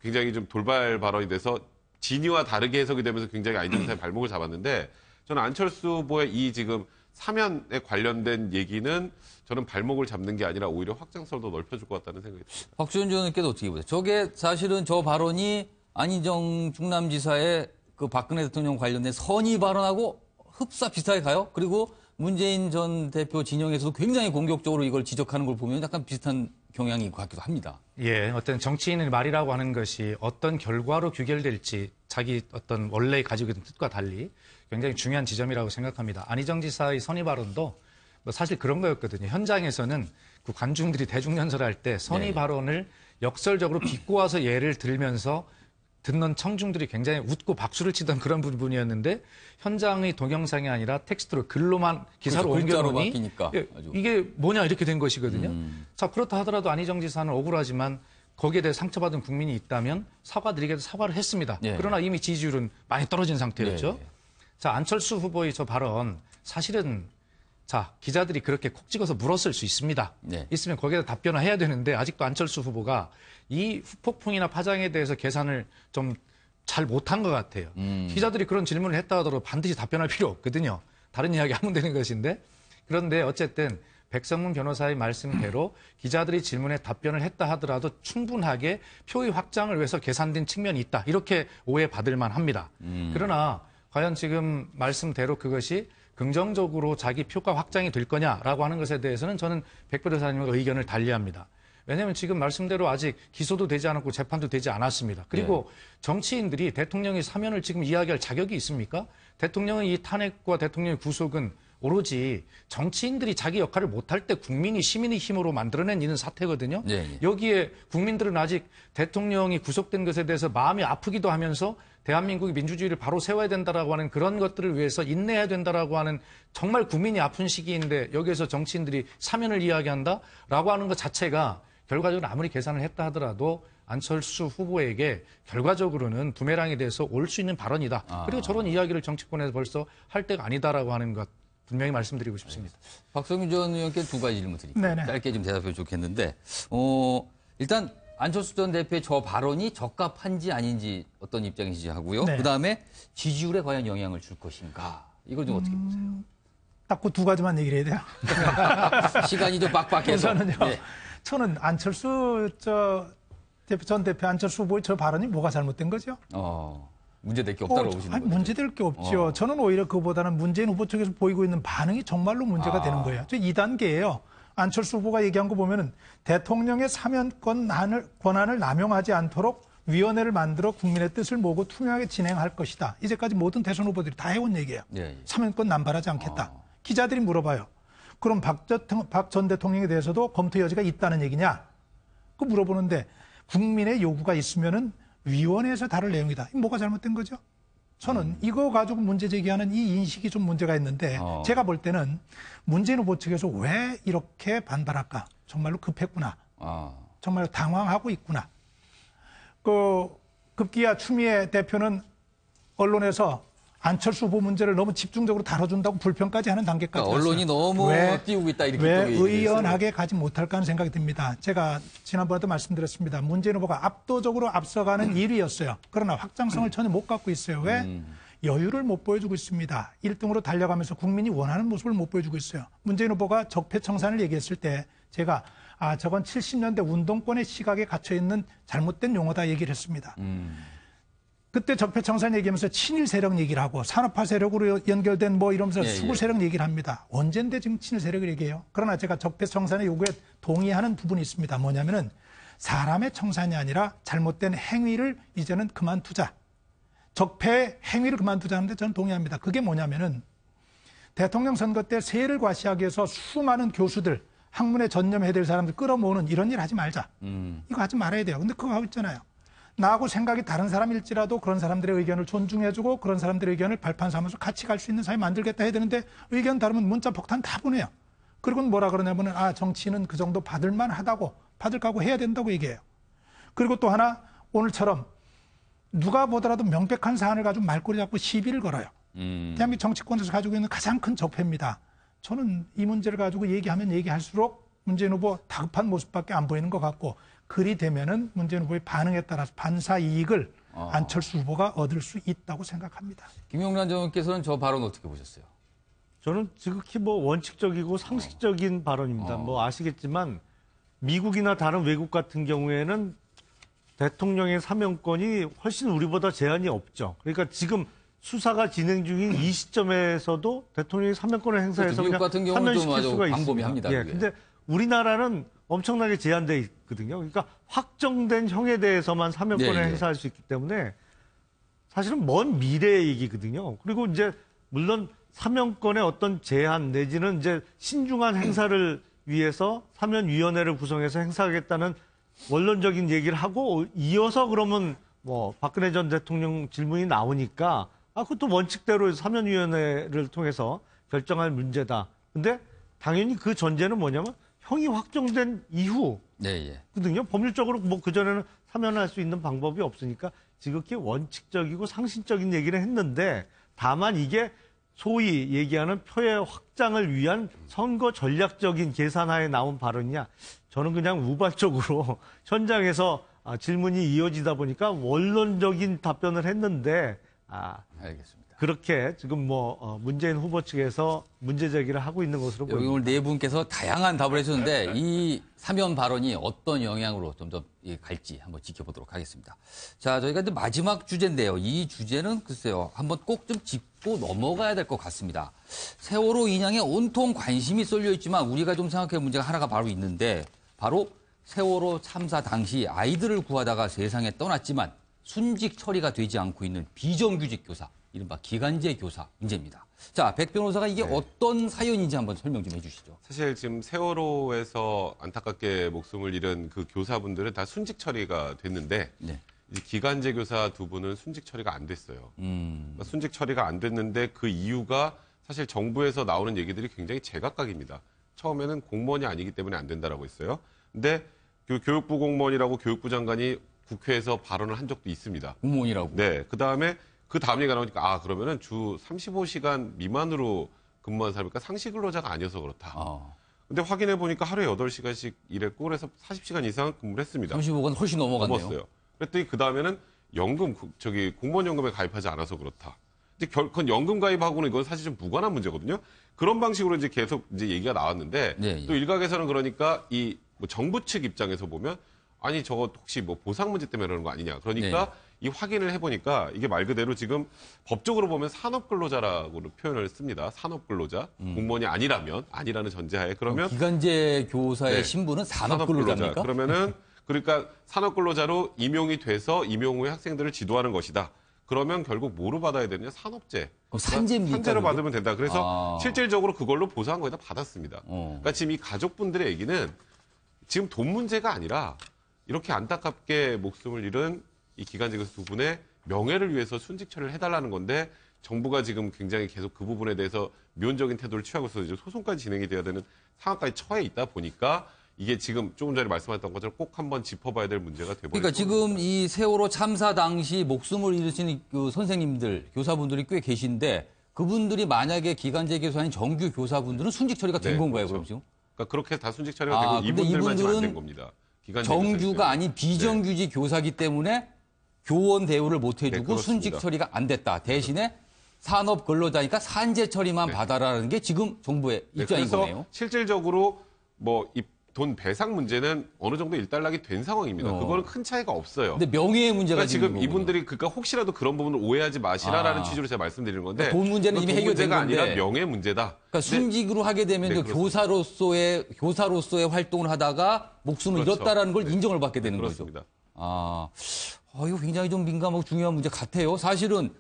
굉장히 좀 돌발 발언이 돼서 진위와 다르게 해석이 되면서 굉장히 안희정 지사의 발목을 잡았는데 저는 안철수 후보의 이 지금 사면에 관련된 얘기는 저는 발목을 잡는 게 아니라 오히려 확장성을 더 넓혀줄 것 같다는 생각이 듭니다. 박지원 의원님께도 어떻게 보세요? 저게 사실은 저 발언이 안희정 충남지사의 그 박근혜 대통령 관련된 선의 발언하고 흡사 비슷하게 가요? 그리고 문재인 전 대표 진영에서도 굉장히 공격적으로 이걸 지적하는 걸 보면 약간 비슷한 경향이 같기도 합니다. 예, 어떤 정치인의 말이라고 하는 것이 어떤 결과로 규결될지 자기 어떤 원래 가지고 있는 뜻과 달리 굉장히 중요한 지점이라고 생각합니다. 안희정 지사의 선의 발언도 뭐 사실 그런 거였거든요. 현장에서는 그 관중들이 대중연설을 할 때 선의 발언을 역설적으로 비꼬아서 예를 들면서 듣는 청중들이 굉장히 웃고 박수를 치던 그런 부분이었는데 현장의 동영상이 아니라 텍스트로 글로만 기사로 옮겨놓으니 이게 뭐냐 이렇게 된 것이거든요. 자 그렇다 하더라도 안희정 지사는 억울하지만 거기에 대해 상처받은 국민이 있다면 사과드리게도 사과를 했습니다. 그러나 이미 지지율은 많이 떨어진 상태였죠. 자 안철수 후보의 저 발언 사실은 자 기자들이 그렇게 콕 찍어서 물었을 수 있습니다. 있으면 거기에 답변을 해야 되는데 아직도 안철수 후보가 이 폭풍이나 파장에 대해서 계산을 좀 잘 못한 것 같아요. 기자들이 그런 질문을 했다 하더라도 반드시 답변할 필요 없거든요. 다른 이야기 하면 되는 것인데 그런데 어쨌든 백성문 변호사의 말씀대로 기자들이 질문에 답변을 했다 하더라도 충분하게 표의 확장을 위해서 계산된 측면이 있다. 이렇게 오해받을 만합니다. 그러나 과연 지금 말씀대로 그것이 긍정적으로 자기 표가 확장이 될 거냐라고 하는 것에 대해서는 저는 백 변호사님과 의견을 달리합니다. 왜냐하면 지금 말씀대로 아직 기소도 되지 않았고 재판도 되지 않았습니다. 그리고 정치인들이 대통령의 사면을 지금 이야기할 자격이 있습니까? 대통령의 이 탄핵과 대통령의 구속은 오로지 정치인들이 자기 역할을 못할 때 국민이 시민의 힘으로 만들어낸 이런 사태거든요. 여기에 국민들은 아직 대통령이 구속된 것에 대해서 마음이 아프기도 하면서 대한민국의 민주주의를 바로 세워야 된다라고 하는 그런 것들을 위해서 인내해야 된다라고 하는 정말 국민이 아픈 시기인데 여기에서 정치인들이 사면을 이야기한다라고 하는 것 자체가 결과적으로 아무리 계산을 했다 하더라도 안철수 후보에게 결과적으로는 부메랑이 돼서 올 수 있는 발언이다. 그리고 저런 이야기를 정치권에서 벌써 할 때가 아니다라고 하는 것 분명히 말씀드리고 싶습니다. 박성준 전 의원께 두 가지 질문 드릴게요. 짧게 좀 대답해 좋겠는데 일단 안철수 전 대표의 저 발언이 적합한지 아닌지 어떤 입장이신지 하고요. 그다음에 지지율에 과연 영향을 줄 것인가. 이걸 좀 어떻게 보세요? 딱 그 두 가지만 얘기를 해야 돼요. 시간이 좀 빡빡해서. 저는 안철수 전 대표 안철수 후보의 저 발언이 뭐가 잘못된 거죠? 문제될 게 없다고 보시는 거죠? 문제될 게 없죠. 저는 오히려 그보다는 문재인 후보 쪽에서 보이고 있는 반응이 정말로 문제가 되는 거예요. 저 2단계예요. 안철수 후보가 얘기한 거 보면은 대통령의 사면권 권한을 남용하지 않도록 위원회를 만들어 국민의 뜻을 모으고 투명하게 진행할 것이다. 이제까지 모든 대선 후보들이 다 해온 얘기예요. 사면권 남발하지 않겠다. 기자들이 물어봐요. 그럼 박 전 대통령에 대해서도 검토 여지가 있다는 얘기냐? 그 물어보는데 국민의 요구가 있으면은 위원회에서 다룰 내용이다. 뭐가 잘못된 거죠? 저는 이거 가지고 문제 제기하는 이 인식이 좀 문제가 있는데 제가 볼 때는 문재인 후보 측에서 왜 이렇게 반발할까? 정말로 급했구나. 정말로 당황하고 있구나. 급기야 추미애 대표는 언론에서 안철수 후보 문제를 너무 집중적으로 다뤄준다고 불평까지 하는 단계까지 그러니까 언론이 너무 띄우고 있다 이렇게 왜 의연하게 가지 못할까 하는 생각이 듭니다. 제가 지난번에도 말씀드렸습니다. 문재인 후보가 압도적으로 앞서가는 1위였어요. 그러나 확장성을 전혀 못 갖고 있어요. 왜? 여유를 못 보여주고 있습니다. 1등으로 달려가면서 국민이 원하는 모습을 못 보여주고 있어요. 문재인 후보가 적폐청산을 얘기했을 때 제가 저건 70년대 운동권의 시각에 갇혀있는 잘못된 용어다 얘기를 했습니다. 그때 적폐청산 얘기하면서 친일 세력 얘기를 하고 산업화 세력으로 연결된 이러면서 수구 세력 얘기를 합니다. 언젠데 지금 친일 세력을 얘기해요. 그러나 제가 적폐청산의 요구에 동의하는 부분이 있습니다. 뭐냐면은 사람의 청산이 아니라 잘못된 행위를 이제는 그만두자. 적폐 행위를 그만두자는데 저는 동의합니다. 그게 뭐냐면은 대통령 선거 때 세를 과시하기 위해서 수많은 교수들, 학문에 전념해야 될 사람들 끌어모으는 이런 일 하지 말자. 이거 하지 말아야 돼요. 근데 그거 하고 있잖아요. 나하고 생각이 다른 사람일지라도 그런 사람들의 의견을 존중해주고 그런 사람들의 의견을 발판 삼아서 같이 갈 수 있는 사회 만들겠다 해야 되는데 의견 다르면 문자 폭탄 다 보내요. 그리고는 뭐라 그러냐면은 정치인은 그 정도 받을만 하다고 받을 각오 해야 된다고 얘기해요. 그리고 또 하나 오늘처럼 누가 보더라도 명백한 사안을 가지고 말꼬리 잡고 시비를 걸어요. 대한민국 정치권에서 가지고 있는 가장 큰 적폐입니다. 저는 이 문제를 가지고 얘기하면 얘기할수록 문재인 후보 다급한 모습밖에 안 보이는 것 같고 그리 되면은 문재인 후보의 반응에 따라서 반사 이익을 안철수 후보가 얻을 수 있다고 생각합니다. 김용란 전 의원께서는 저 발언 어떻게 보셨어요? 저는 지극히 원칙적이고 상식적인 발언입니다. 아시겠지만 미국이나 다른 외국 같은 경우에는 대통령의 사면권이 훨씬 우리보다 제한이 없죠. 그러니까 지금 수사가 진행 중인 이 시점에서도 대통령이 사면권을 행사해서 미국 같은 경우는 사면시킬 수가 있습니다. 광범위합니다. 근데 우리나라는 엄청나게 제한돼 있거든요. 그러니까 확정된 형에 대해서만 사면권을 행사할 수 있기 때문에 사실은 먼 미래의 얘기거든요. 그리고 이제 물론 사면권의 어떤 제한 내지는 이제 신중한 행사를 위해서 사면위원회를 구성해서 행사하겠다는 원론적인 얘기를 하고 이어서 그러면 박근혜 전 대통령 질문이 나오니까 그것도 원칙대로 사면위원회를 통해서 결정할 문제다. 근데 당연히 그 전제는 뭐냐면 형이 확정된 이후거든요. 법률적으로 그전에는 사면할 수 있는 방법이 없으니까 지극히 원칙적이고 상식적인 얘기를 했는데 다만 이게 소위 얘기하는 표의 확장을 위한 선거 전략적인 계산하에 나온 발언이냐. 저는 그냥 우발적으로 현장에서 질문이 이어지다 보니까 원론적인 답변을 했는데 알겠습니다. 그렇게 지금 문재인 후보 측에서 문제 제기를 하고 있는 것으로 보입니다. 오늘 네 분께서 다양한 답을 해주셨는데 이 사면 발언이 어떤 영향으로 좀 더 갈지 한번 지켜보도록 하겠습니다. 자, 저희가 이제 마지막 주제인데요. 이 주제는 글쎄요, 한번 꼭 좀 짚고 넘어가야 될 것 같습니다. 세월호 인양에 온통 관심이 쏠려 있지만 우리가 좀 생각해볼 문제가 하나가 바로 있는데 바로 세월호 참사 당시 아이들을 구하다가 세상에 떠났지만 순직 처리가 되지 않고 있는 비정규직 교사. 이른바 기간제 교사 문제입니다. 자, 백 변호사가 이게 어떤 사연인지 한번 설명 좀 해주시죠. 사실 지금 세월호에서 안타깝게 목숨을 잃은 그 교사분들은 다 순직 처리가 됐는데 이제 기간제 교사 두 분은 순직 처리가 안 됐어요. 그러니까 순직 처리가 안 됐는데 그 이유가 사실 정부에서 나오는 얘기들이 굉장히 제각각입니다. 처음에는 공무원이 아니기 때문에 안 된다라고 했어요. 근데 그 교육부 공무원이라고 교육부 장관이 국회에서 발언을 한 적도 있습니다. 공무원이라고? 네. 그 다음 얘기가 나오니까 그러면은 주 35시간 미만으로 근무한 사람이니까 상시 근로자가 아니어서 그렇다. 근데 확인해 보니까 하루에 8시간씩 일했고 그래서 40시간 이상 근무를 했습니다. 35건 훨씬 넘어갔네요. 그랬더니 그 다음에는 공무원 연금에 가입하지 않아서 그렇다. 근데 그건 연금 가입하고는 이건 사실 좀 무관한 문제거든요. 그런 방식으로 이제 계속 이제 얘기가 나왔는데 또 일각에서는 그러니까 뭐 정부 측 입장에서 보면 아니 저거 혹시 뭐 보상 문제 때문에 그러는 거 아니냐. 그러니까 이 확인을 해보니까 이게 말 그대로 지금 법적으로 보면 산업근로자라고 표현을 씁니다. 산업근로자. 공무원이 아니라는 전제하에 그러면 기간제 교사의 신분은 산업근로자입니까? 그러면은 그러니까 산업근로자로 임용이 돼서 임용 후에 학생들을 지도하는 것이다. 그러면 결국 뭐로 받아야 되느냐? 산업재. 산재입니까? 산재로 받으면 된다. 그래서 실질적으로 그걸로 보상한 거에다 받았습니다. 그러니까 지금 이 가족분들의 얘기는 지금 돈 문제가 아니라 이렇게 안타깝게 목숨을 잃은 이 기간제 교사 두 분의 명예를 위해서 순직 처리를 해달라는 건데 정부가 지금 굉장히 계속 그 부분에 대해서 미온적인 태도를 취하고 있어서 이제 소송까지 진행이 돼야 되는 상황까지 처해 있다 보니까 이게 지금 조금 전에 말씀하셨던 것처럼 꼭 한번 짚어봐야 될 문제가 돼버렸습니다. 그러니까 지금 이 세월호 참사 당시 목숨을 잃으신 그 선생님들, 교사분들이 꽤 계신데 그분들이 만약에 기간제 교사인 정규 교사분들은 순직 처리가 된 건가요, 그럼 지금? 그러니까 그렇게 다 순직 처리가 되고 이분들만 지금 안 된 겁니다. 정규가 아닌 비정규직 교사기 때문에 교원 대우를 못 해주고 순직 처리가 안 됐다. 대신에 산업 근로자니까 산재 처리만 받아라는 게 지금 정부의 입장인 거네요. 그래서 실질적으로 뭐 이 돈 배상 문제는 어느 정도 일단락이 된 상황입니다. 그거는 큰 차이가 없어요. 근데 명예의 문제가 그러니까 지금 이분들이 혹시라도 그런 부분을 오해하지 마시라라는 취지로 제가 말씀드리는 건데 돈 문제는 이미 해결된 문제가 건데 아니라 명예 문제다. 그러니까 순직으로 하게 되면 그 교사로서의 활동을 하다가 목숨을 잃었다라는 걸 인정을 받게 되는 그렇습니다. 거죠. 이거 굉장히 좀 민감하고 중요한 문제 같아요. 사실은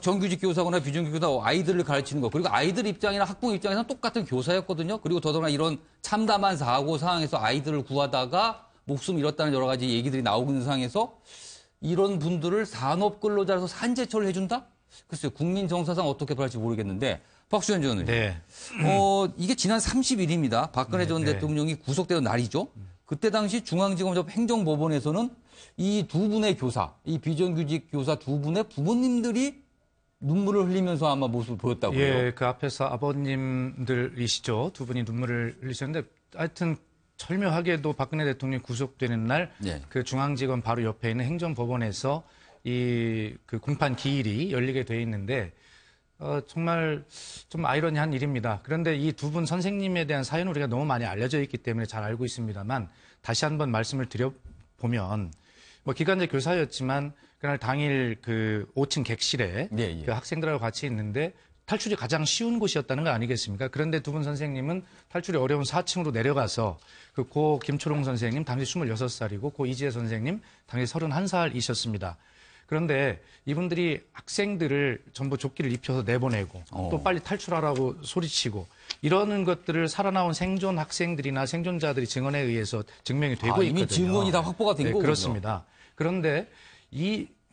정규직 교사거나 비정규직 교사 아이들을 가르치는 거 그리고 아이들 입장이나 학부모 입장에서는 똑같은 교사였거든요. 그리고 더더구나 이런 참담한 사고 상황에서 아이들을 구하다가 목숨 잃었다는 여러 가지 얘기들이 나오고 있는 상황에서 이런 분들을 산업근로자라서 산재처를 해준다? 글쎄요. 국민정서상 어떻게 발할지 모르겠는데 박수현 전 의원님. 이게 지난 30일입니다. 박근혜 전 대통령이 구속되던 날이죠. 그때 당시 중앙지검 행정법원에서는 이 두 분의 교사, 이 비정규직 교사 두 분의 부모님들이 눈물을 흘리면서 아마 모습을 보였다고요. 예, 그 앞에서 아버님들이시죠. 두 분이 눈물을 흘리셨는데 하여튼 절묘하게도 박근혜 대통령이 구속되는 날 그 중앙지검 바로 옆에 있는 행정법원에서 이 그 공판 기일이 열리게 돼 있는데 정말 좀 아이러니한 일입니다. 그런데 이 두 분 선생님에 대한 사연은 우리가 너무 많이 알려져 있기 때문에 잘 알고 있습니다만 다시 한번 말씀을 드려보면 뭐 기간제 교사였지만 그날 당일 그 5층 객실에 그 학생들하고 같이 있는데 탈출이 가장 쉬운 곳이었다는 거 아니겠습니까? 그런데 두 분 선생님은 탈출이 어려운 4층으로 내려가서 그 고 김초롱 선생님 당시 26살이고 고 이지혜 선생님 당시 31살이셨습니다. 그런데 이분들이 학생들을 전부 조끼를 입혀서 내보내고 또 빨리 탈출하라고 소리치고 이러는 것들을 살아나온 생존 학생들이나 생존자들이 증언에 의해서 증명이 되고 있거든요. 이미 증언이 다 확보가 된 거군요. 그렇습니다. 그런데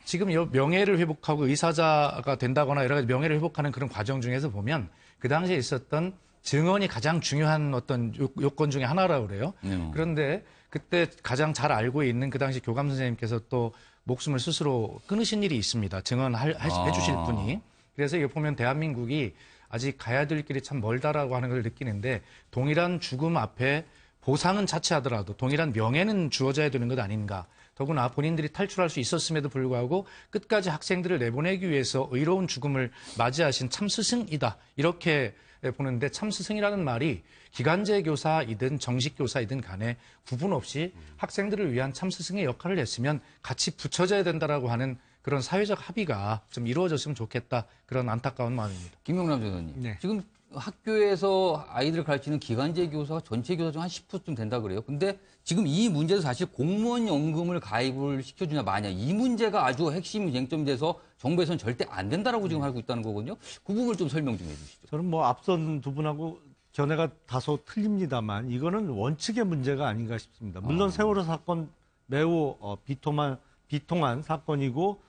지금 명예를 회복하고 의사자가 된다거나 여러 가지 명예를 회복하는 그런 과정 중에서 보면 그 당시에 있었던 증언이 가장 중요한 어떤 요건 중에 하나라고 그래요. 그런데 그때 가장 잘 알고 있는 그 당시 교감 선생님께서 또 목숨을 스스로 끊으신 일이 있습니다. 해주실 분이. 그래서 이거 보면 대한민국이 아직 가야 될 길이 참 멀다라고 하는 걸 느끼는데 동일한 죽음 앞에 보상은 차치하더라도 동일한 명예는 주어져야 되는 것 아닌가. 더구나 본인들이 탈출할 수 있었음에도 불구하고 끝까지 학생들을 내보내기 위해서 의로운 죽음을 맞이하신 참 스승이다. 이렇게 보는데 참 스승이라는 말이 기간제 교사이든 정식 교사이든 간에 구분 없이 학생들을 위한 참 스승의 역할을 했으면 같이 붙여져야 된다라고 하는 그런 사회적 합의가 좀 이루어졌으면 좋겠다. 그런 안타까운 마음입니다. 김용남 전원님. 지금 학교에서 아이들을 가르치는 기간제 교사가 전체 교사 중 한 10%쯤 된다 그래요. 근데 지금 이 문제도 사실 공무원 연금을 가입을 시켜주냐 마냐 이 문제가 아주 핵심 쟁점이 돼서 정부에서는 절대 안 된다라고 지금 알고 있다는 거거든요. 그 부분을 좀 설명 좀 해주시죠. 저는 뭐 앞선 두 분하고 견해가 다소 틀립니다만 이거는 원칙의 문제가 아닌가 싶습니다. 물론 세월호 사건 매우 비통한 사건이고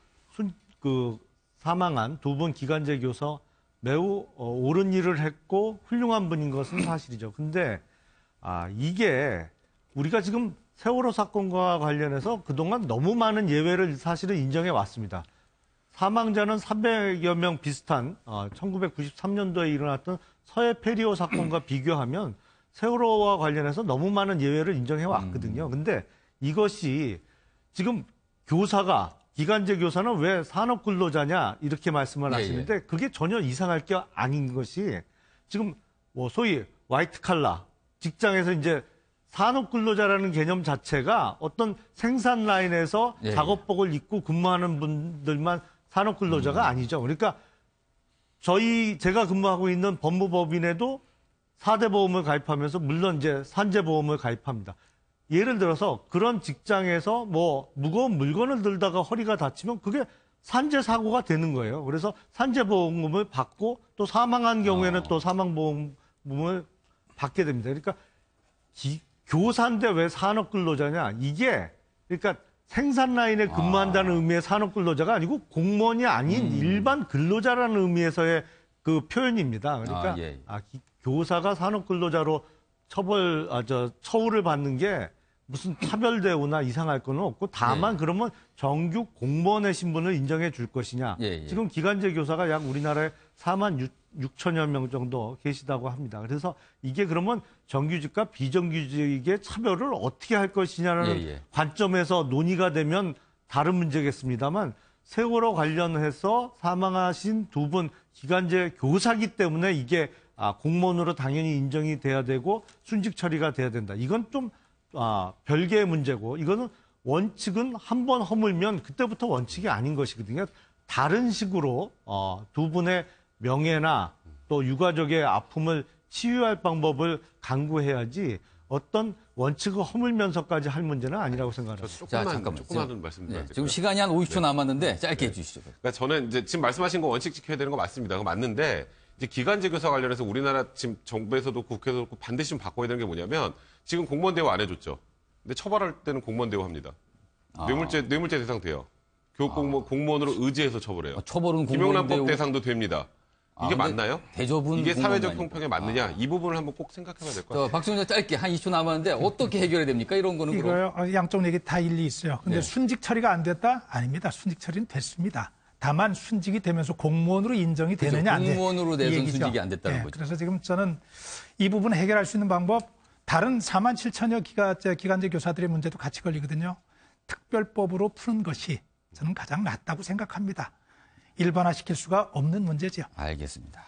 사망한 두 분 기간제 교사 매우 옳은 일을 했고 훌륭한 분인 것은 사실이죠. 근데 이게 우리가 지금 세월호 사건과 관련해서 그동안 너무 많은 예외를 사실은 인정해 왔습니다. 사망자는 300여 명 비슷한 1993년도에 일어났던 서해 페리오 사건과 비교하면 세월호와 관련해서 너무 많은 예외를 인정해 왔거든요. 근데 이것이 지금 교사가 기간제 교사는 왜 산업 근로자냐 이렇게 말씀을 하시는데 그게 전혀 이상할 게 아닌 것이 지금 뭐 소위 화이트 칼라 직장에서 이제 산업 근로자라는 개념 자체가 어떤 생산 라인에서 작업복을 입고 근무하는 분들만 산업 근로자가 아니죠. 그러니까 제가 근무하고 있는 법무법인에도 4대 보험을 가입하면서 물론 이제 산재보험을 가입합니다. 예를 들어서 그런 직장에서 뭐 무거운 물건을 들다가 허리가 다치면 그게 산재 사고가 되는 거예요. 그래서 산재보험금을 받고 또 사망한 경우에는 또 사망보험금을 받게 됩니다. 그러니까 교사인데 왜 산업근로자냐? 이게 그러니까 생산 라인에 근무한다는 의미의 산업근로자가 아니고 공무원이 아닌 일반 근로자라는 의미에서의 그 표현입니다. 그러니까 교사가 산업근로자로 처우를 받는 게 무슨 차별 대우나 이상할 건 없고 다만 그러면 정규 공무원의 신분을 인정해 줄 것이냐. 지금 기간제 교사가 약 우리나라에 4만 6천여 명 정도 계시다고 합니다. 그래서 이게 그러면 정규직과 비정규직의 차별을 어떻게 할 것이냐는 관점에서 논의가 되면 다른 문제겠습니다만 세월호 관련해서 사망하신 두 분 기간제 교사기 때문에 이게 공무원으로 당연히 인정이 돼야 되고 순직 처리가 돼야 된다. 이건 좀 별개의 문제고 이거는 원칙은 한 번 허물면 그때부터 원칙이 아닌 것이거든요. 다른 식으로 두 분의 명예나 또 유가족의 아픔을 치유할 방법을 강구해야지 어떤 원칙을 허물면서까지 할 문제는 아니라고 생각합니다. 조금만 말씀드릴게요. 지금 시간이 한 50초 남았는데 짧게 해주시죠. 그러니까 저는 이제 지금 말씀하신 거 원칙 지켜야 되는 거 맞습니다. 그거 맞는데 이제 기간제 교사 관련해서 우리나라 지금 정부에서도 국회에서도 그렇고 반드시 좀 바꿔야 되는 게 뭐냐면 지금 공무원 대우 안 해줬죠. 근데 처벌할 때는 공무원 대우 합니다. 뇌물죄 대상 돼요. 공무원으로 의지해서 처벌해요. 처벌은 김영란법 대상도 됩니다. 이게 맞나요? 대접은 이게 사회적 형평에 맞느냐? 이 부분을 한번 꼭 생각해봐야 될 것 같아요. 박수영 자 짧게 한 2초 남았는데 어떻게 해결해야 됩니까? 이런 거는 이거요. 양쪽 얘기 다 일리 있어요. 근데 순직 처리가 안 됐다? 아닙니다. 순직 처리는 됐습니다. 다만 순직이 되면서 공무원으로 인정이 되느냐 안 되느냐. 공무원으로 돼서 순직이 안 됐다는 거죠. 그래서 지금 저는 이 부분 해결할 수 있는 방법 다른 4만 7천여 기간제 교사들의 문제도 같이 걸리거든요. 특별법으로 푸는 것이 저는 가장 낫다고 생각합니다. 일반화시킬 수가 없는 문제죠. 알겠습니다.